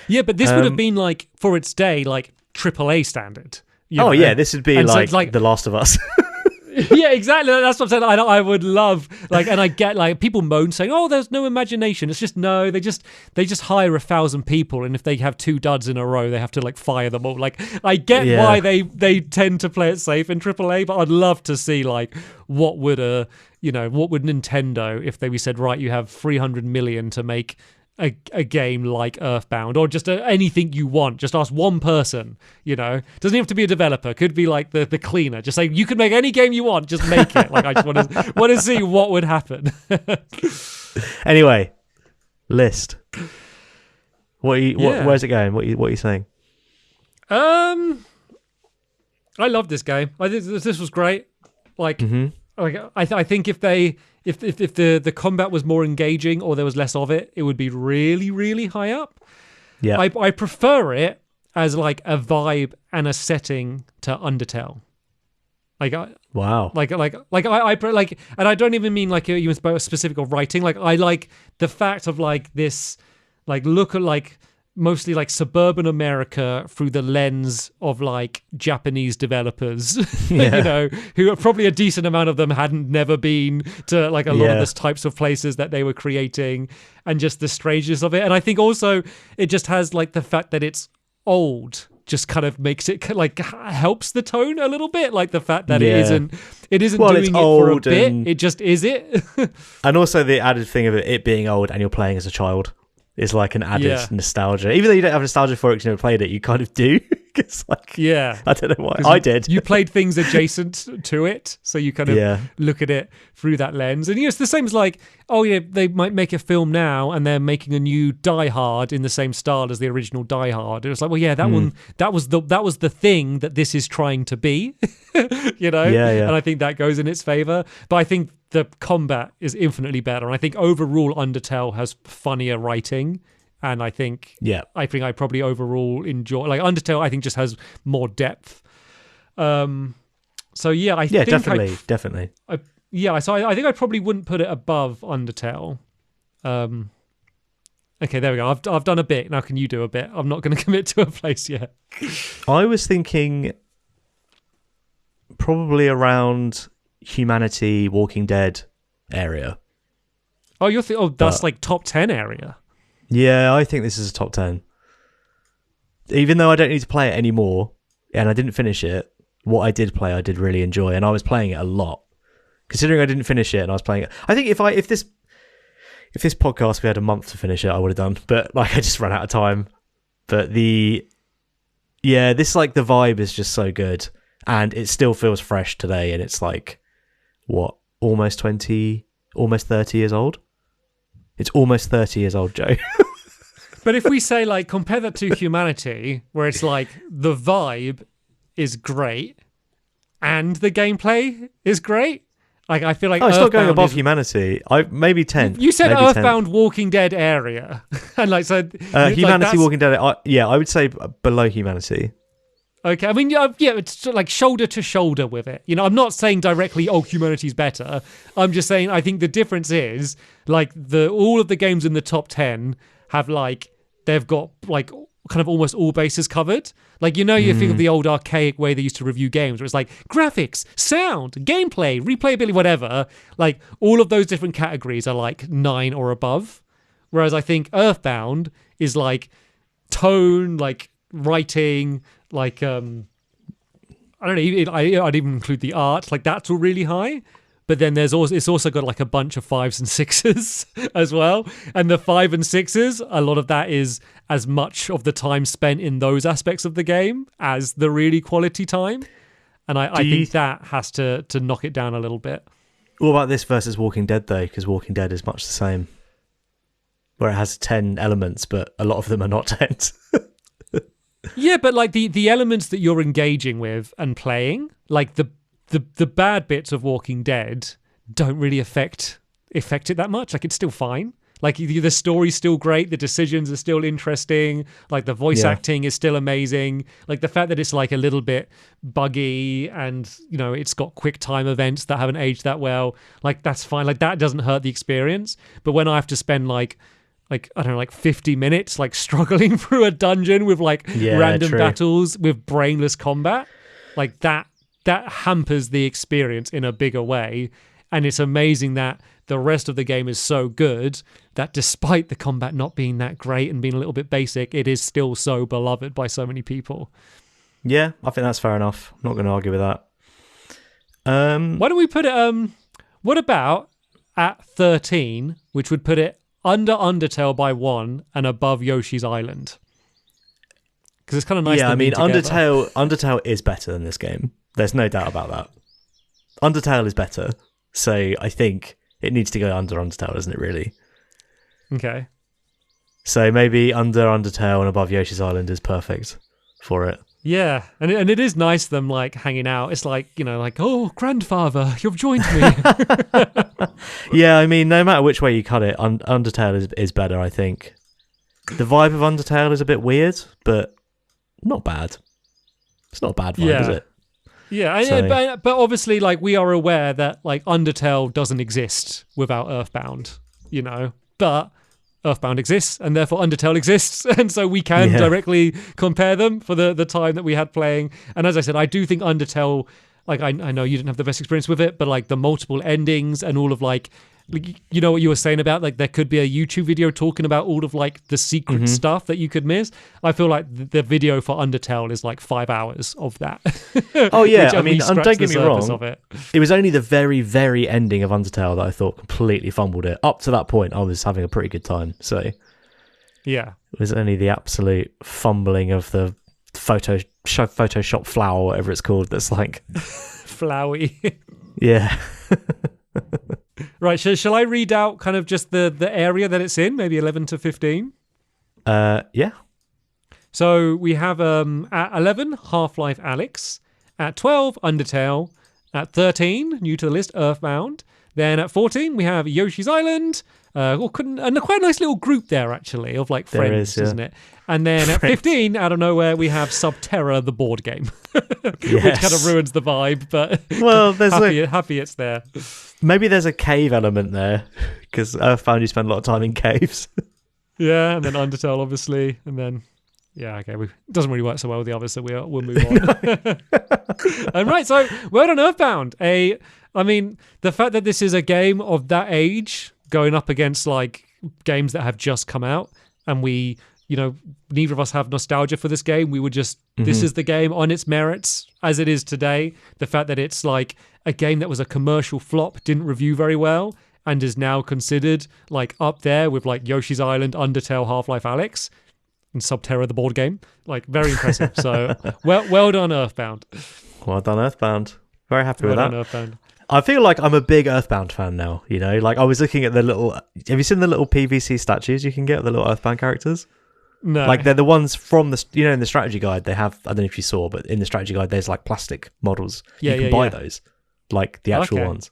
Speaker 2: Yeah,
Speaker 1: but this would have been like, for its day, like AAA standard. You know?
Speaker 2: Yeah, this would be like The Last of Us.
Speaker 1: Yeah, exactly. That's what I'm saying. I would love and I get people moan saying, "Oh, there's no imagination." It's just no. They just hire 1,000 people, and if they have 2 duds in a row, they have to fire them all. I get why they tend to play it safe in AAA, but I'd love to see what would Nintendo if they said, right, you have 300 million to make a game like Earthbound, or just anything you want. Just ask one person, doesn't even have to be a developer, could be the cleaner. Just say, you can make any game you want, just make it. I just want to see what would happen.
Speaker 2: Anyway, list. Where's it going? What are you saying?
Speaker 1: I love this game. I think this was great. I think if the combat was more engaging or there was less of it, it would be really, really high up. Yeah, I prefer it as a vibe and a setting to Undertale.
Speaker 2: Wow.
Speaker 1: And I don't even mean you spoke a specific of writing. I like the fact of this look at mostly suburban America through the lens of Japanese developers, who are probably a decent amount of them hadn't never been to a lot of the types of places that they were creating, and just the strangeness of it. And I think also it just has the fact that it's old just kind of makes it helps the tone a little bit, the fact that it isn't doing it for a bit, it just is it.
Speaker 2: And also the added thing of it being old and you're playing as a child is an added nostalgia. Even though you don't have nostalgia for it because you never played it, you kind of do. It's I don't know why. I did.
Speaker 1: You played things adjacent to it, so you kind of look at it through that lens. And it's the same as they might make a film now and they're making a new Die Hard in the same style as the original Die Hard. It was that was the thing that this is trying to be. And I think that goes in its favor. But I think the combat is infinitely better, and I think overall Undertale has funnier writing, and I think I probably overall enjoy Undertale. I think just has more depth. Definitely.
Speaker 2: So I
Speaker 1: think I probably wouldn't put it above Undertale. Okay, there we go. I've done a bit. Now can you do a bit? I'm not going to commit to a place yet.
Speaker 2: I was thinking probably around Humanity, Walking Dead area.
Speaker 1: Oh, that's top 10 area.
Speaker 2: Yeah, I think this is a top 10. Even though I don't need to play it anymore, and I didn't finish it, what I did play, I did really enjoy, and I was playing it a lot. Considering I didn't finish it and I was playing it, I think if this podcast we had a month to finish it, I would have done. But I just ran out of time. But the vibe is just so good, and it still feels fresh today, and it's almost 30 years old. It's almost 30 years old, Joe.
Speaker 1: But if we say compare that to Humanity, where it's the vibe is great and the gameplay is great, I feel
Speaker 2: it's not going above Humanity. Maybe 10.
Speaker 1: You said
Speaker 2: maybe
Speaker 1: Earthbound
Speaker 2: 10.
Speaker 1: Walking Dead area, and
Speaker 2: Humanity Walking Dead. I would say below Humanity.
Speaker 1: Okay, I mean, it's shoulder to shoulder with it. I'm not saying directly, Humanity's better. I'm just saying I think the difference is, all of the games in the top 10 have, they've got, kind of almost all bases covered. You think of the old archaic way they used to review games, where it's graphics, sound, gameplay, replayability, whatever. All of those different categories are, 9 or above. Whereas I think Earthbound is, tone, writing, I don't know, I'd even include the art, that's all really high. But then it's also got a bunch of 5s and 6s as well, and the 5 and 6s, a lot of that is as much of the time spent in those aspects of the game as the really quality time, and I think that has to knock it down a little bit.
Speaker 2: What about this versus Walking Dead though? Because Walking Dead is much the same, where it has 10 elements, but a lot of them are not 10.
Speaker 1: Yeah, but the elements that you're engaging with and playing, the bad bits of Walking Dead don't really affect it that much. It's still fine. The story's still great, the decisions are still interesting, the voice acting is still amazing. The fact that it's a little bit buggy and it's got quick time events that haven't aged that well, that's fine. That doesn't hurt the experience. But when I have to spend I don't know, 50 minutes struggling through a dungeon with random battles with brainless combat, that that hampers the experience in a bigger way. And it's amazing that the rest of the game is so good that despite the combat not being that great and being a little bit basic, it is still so beloved by so many people.
Speaker 2: Yeah, I think that's fair enough. I'm not going to argue with that.
Speaker 1: Why don't we put it... what about at 13, which would put it under Undertale by 1 and above Yoshi's Island? Because it's kind of nice.
Speaker 2: Yeah, I mean,
Speaker 1: together.
Speaker 2: Undertale is better than this game. There's no doubt about that. Undertale is better, so I think it needs to go under Undertale, doesn't it? Really?
Speaker 1: Okay.
Speaker 2: So maybe under Undertale and above Yoshi's Island is perfect for it.
Speaker 1: Yeah, and it is nice them like hanging out. It's like, you know, like, oh, grandfather, you've joined me.
Speaker 2: Yeah, I mean, no matter which way you cut it, Undertale is better, I think. The vibe of Undertale is a bit weird, but not bad. It's not a bad vibe, is it?
Speaker 1: Yeah,
Speaker 2: So-
Speaker 1: but obviously, like, we are aware that like Undertale doesn't exist without Earthbound, you know, but Earthbound exists, and therefore Undertale exists, and so we can directly compare them for the time that we had playing. And as I said, I do think Undertale, like, I know you didn't have the best experience with it, but like the multiple endings and all of like, you know what you were saying about like there could be a YouTube video talking about all of like the secret stuff that you could miss. I feel like the video for Undertale is like 5 hours of that.
Speaker 2: Oh yeah,
Speaker 1: which
Speaker 2: I mean,
Speaker 1: only scratched
Speaker 2: don't get
Speaker 1: the
Speaker 2: me
Speaker 1: surface
Speaker 2: wrong.
Speaker 1: of it.
Speaker 2: It was only the very, very ending of Undertale that I thought completely fumbled it. Up to that point, I was having a pretty good time. So
Speaker 1: Yeah.
Speaker 2: it was only the absolute fumbling of the Photoshop flower, whatever it's called, that's like,
Speaker 1: Flowy.
Speaker 2: yeah.
Speaker 1: Right, shall I read out kind of just the area that it's in, maybe 11 to 15?
Speaker 2: Yeah.
Speaker 1: So we have at 11, Half-Life Alyx. At 12, Undertale. At 13, new to the list, Earthbound. Then at 14, we have Yoshi's Island. And quite a nice little group there, actually, of like
Speaker 2: There
Speaker 1: friends,
Speaker 2: is, yeah.
Speaker 1: isn't it? And then at 15, out of nowhere, we have Subterra, the board game, which kind of ruins the vibe, but
Speaker 2: Well, there's
Speaker 1: happy it's there.
Speaker 2: maybe there's a cave element there, because Earthbound, you spend a lot of time in caves.
Speaker 1: Yeah, and then Undertale, obviously, and then okay, it doesn't really work so well with the others, so we'll move on. And right, so well done, Earthbound. I mean, the fact that this is a game of that age going up against like games that have just come out, and we, you know, neither of us have nostalgia for this game. We were just, this is the game on its merits as it is today. The fact that it's like a game that was a commercial flop, didn't review very well, and is now considered like up there with like Yoshi's Island, Undertale, Half-Life Alyx, and Subterra, the board game. Like, very impressive. So well done, Earthbound.
Speaker 2: Well done, Earthbound. Very happy with that.
Speaker 1: Done, Earthbound.
Speaker 2: I feel like I'm a big Earthbound fan now, you know? Like, I was looking at the little... Have you seen the little PVC statues you can get of the little Earthbound characters?
Speaker 1: No.
Speaker 2: Like, they're the ones from the... You know, in the strategy guide, they have... I don't know if you saw, but in the strategy guide, there's, like, plastic models. You can buy those. Like, the actual ones.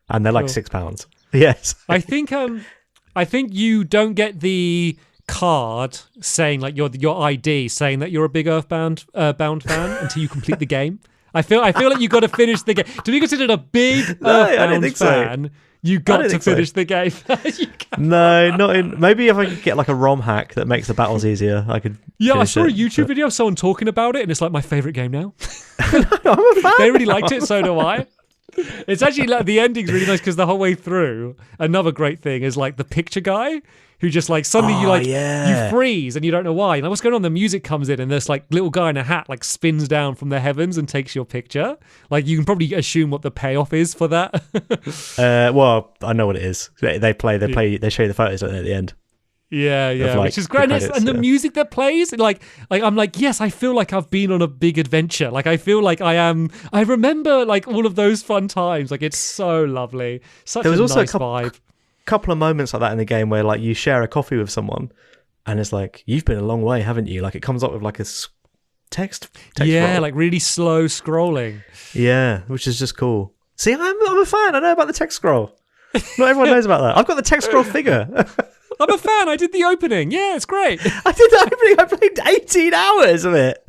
Speaker 2: And they're, like, £6. Yes.
Speaker 1: I think you don't get the card saying, like, your ID saying that you're a big Earthbound bound fan until you complete the game. I feel like you got to finish the game to be considered a big Earthbound fan. You got to finish the game.
Speaker 2: No, not in. Maybe if I could get like a ROM hack that makes the battles easier, I could.
Speaker 1: Yeah, I saw a YouTube video of someone talking about it, and it's like my favorite game now.
Speaker 2: I'm a fan.
Speaker 1: They really liked it, so do I. It's actually like the ending's really nice because the whole way through, another great thing is like the picture guy who just like suddenly you freeze and you don't know why. And what's going on? The music comes in and this like little guy in a hat like spins down from the heavens and takes your picture. Like you can probably assume what the payoff is for that.
Speaker 2: Well, I know what it is. They show you the photos at the end.
Speaker 1: Yeah,
Speaker 2: like,
Speaker 1: which is great.
Speaker 2: credits,
Speaker 1: And the music that plays, like I'm like, yes, I feel like I've been on a big adventure. Like I feel like I remember like all of those fun times. Like it's so lovely. Such a nice vibe.
Speaker 2: Couple of moments like that in the game where like you share a coffee with someone and it's like, you've been a long way, haven't you? Like it comes up with like a text
Speaker 1: yeah,
Speaker 2: roll.
Speaker 1: like really slow scrolling.
Speaker 2: Yeah, which is just cool. See, I'm a fan. I know about the text scroll. Not everyone knows about that. I've got the text scroll figure.
Speaker 1: I'm a fan. I did the opening. Yeah, it's great.
Speaker 2: I did the opening. I played 18 hours of it.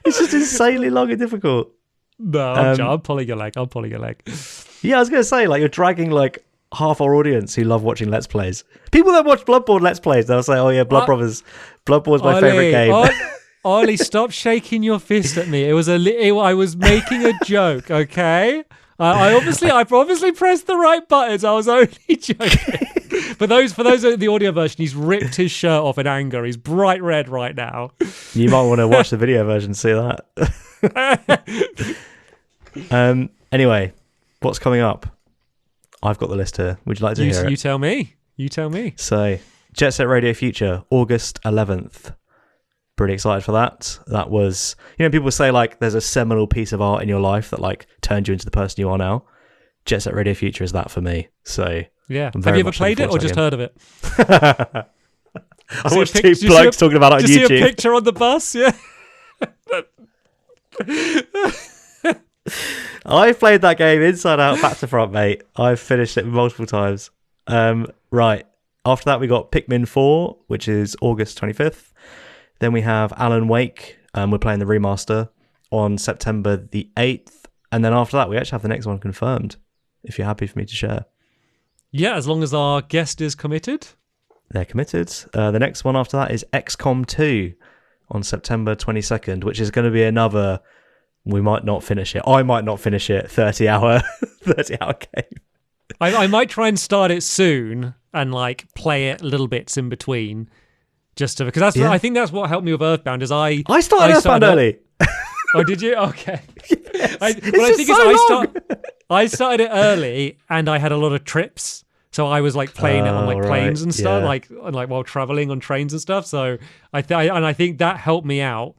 Speaker 2: It's just insanely long and difficult.
Speaker 1: No, I'm pulling your leg.
Speaker 2: Yeah, I was going to say, like, you're dragging, like, half our audience who love watching Let's Plays. People that watch Bloodborne Let's Plays, they'll say, oh, yeah, Bloodborne's my favourite game.
Speaker 1: Ollie, stop shaking your fist at me. It was I was making a joke, okay? I obviously pressed the right buttons. I was only joking. For those in the audio version, he's ripped his shirt off in anger. He's bright red right now.
Speaker 2: You might want to watch the video version to see that. Anyway, what's coming up? I've got the list here. Would you like to hear it?
Speaker 1: You tell me. You tell me.
Speaker 2: So, Jet Set Radio Future, August 11th. Pretty excited for that. That was, people say like there's a seminal piece of art in your life that like turned you into the person you are now. Jet Set Radio Future is that for me. So
Speaker 1: yeah, have you ever played it or just heard of it?
Speaker 2: I watched two blokes talking about it on YouTube.
Speaker 1: Did you see a picture on the bus? Yeah.
Speaker 2: I've played that game inside out, back to front, mate. I've finished it multiple times. Right. After that, we got Pikmin 4, which is August 25th. Then we have Alan Wake. We're playing the remaster on September the 8th. And then after that, we actually have the next one confirmed, if you're happy for me to share.
Speaker 1: Yeah, as long as our guest is committed.
Speaker 2: They're committed. The next one after that is XCOM 2 on September 22nd, which is going to be another, we might not finish it. I might not finish it, 30-hour game.
Speaker 1: I might try and start it soon and like play it little bits in between. Just to, because I think that's what helped me with Earthbound is I
Speaker 2: started Earthbound early.
Speaker 1: Oh, did you? Okay.
Speaker 2: Yes.
Speaker 1: I started it early and I had a lot of trips, so I was like playing it on like planes and stuff, like while traveling on trains and stuff. So I think that helped me out,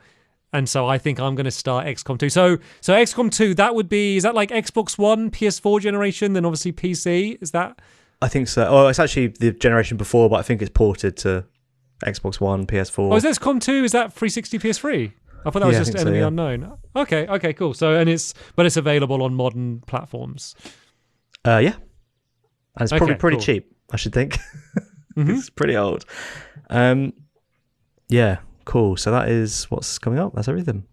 Speaker 1: and so I think I'm going to start XCOM 2. So XCOM 2, is that like Xbox One, PS4 generation, then obviously PC? Is that?
Speaker 2: I think so. Oh, it's actually the generation before, but I think it's ported to Xbox One, PS4.
Speaker 1: Oh, is XCOM 2? Is that 360, PS3? I thought that was just Enemy Unknown. Okay, cool. So it's available on modern platforms.
Speaker 2: Yeah, and it's probably pretty
Speaker 1: cool.
Speaker 2: cheap, I should think.
Speaker 1: Mm-hmm.
Speaker 2: It's pretty old. Yeah, cool. So that is what's coming up. That's everything.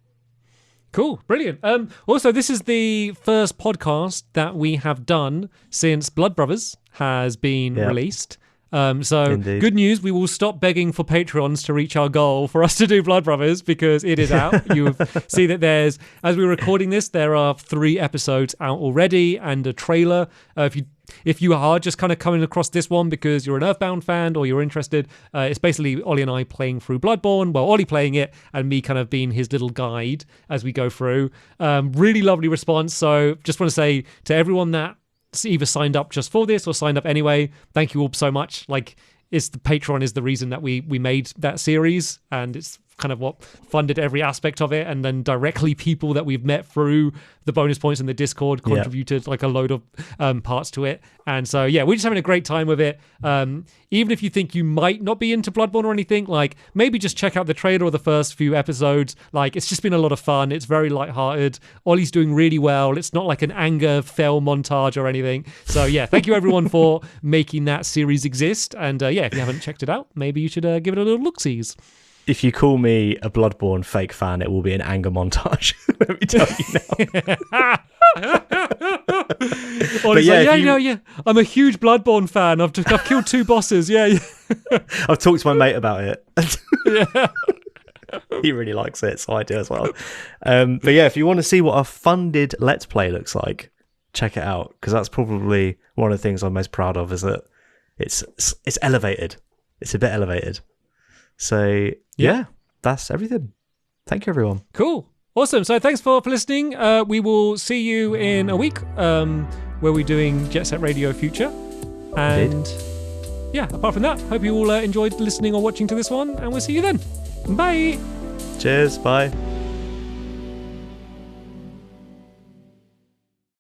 Speaker 1: Cool, brilliant. Also, this is the first podcast that we have done since Blood Brothers has been released. So
Speaker 2: Indeed.
Speaker 1: Good news, we will stop begging for Patreons to reach our goal for us to do Blood Brothers because it is out. You see that as we're recording this, there are 3 episodes out already and a trailer. If you are just kind of coming across this one because you're an Earthbound fan or you're interested, it's basically Ollie and I playing through Bloodborne. Well, Ollie playing it and me kind of being his little guide as we go through. Really lovely response. So just want to say to everyone that either signed up just for this or signed up anyway, thank you all so much. Like, the Patreon is the reason that we made that series, and it's kind of what funded every aspect of it, and then directly people that we've met through the bonus points in the Discord contributed like a load of parts to it. And so we're just having a great time with it. Even if you think you might not be into Bloodborne or anything, like maybe just check out the trailer or the first few episodes. Like, it's just been a lot of fun. It's very lighthearted. Ollie's doing really well. It's not like an anger fail montage or anything. So thank you everyone for making that series exist. And if you haven't checked it out, maybe you should give it a little look-sees.
Speaker 2: If you call me a Bloodborne fake fan, it will be an anger montage. Let me tell you now.
Speaker 1: I'm a huge Bloodborne fan. I've killed 2 bosses. Yeah.
Speaker 2: I've talked to my mate about it. He really likes it, so I do as well. But if you want to see what a funded Let's Play looks like, check it out, because that's probably one of the things I'm most proud of, is that it's elevated. It's a bit elevated. So that's everything. Thank you, everyone.
Speaker 1: Cool. Awesome. So thanks for listening. We will see you in a week where we're doing Jet Set Radio Future. And apart from that, hope you all enjoyed listening or watching to this one, and we'll see you then. Bye.
Speaker 2: Cheers. Bye.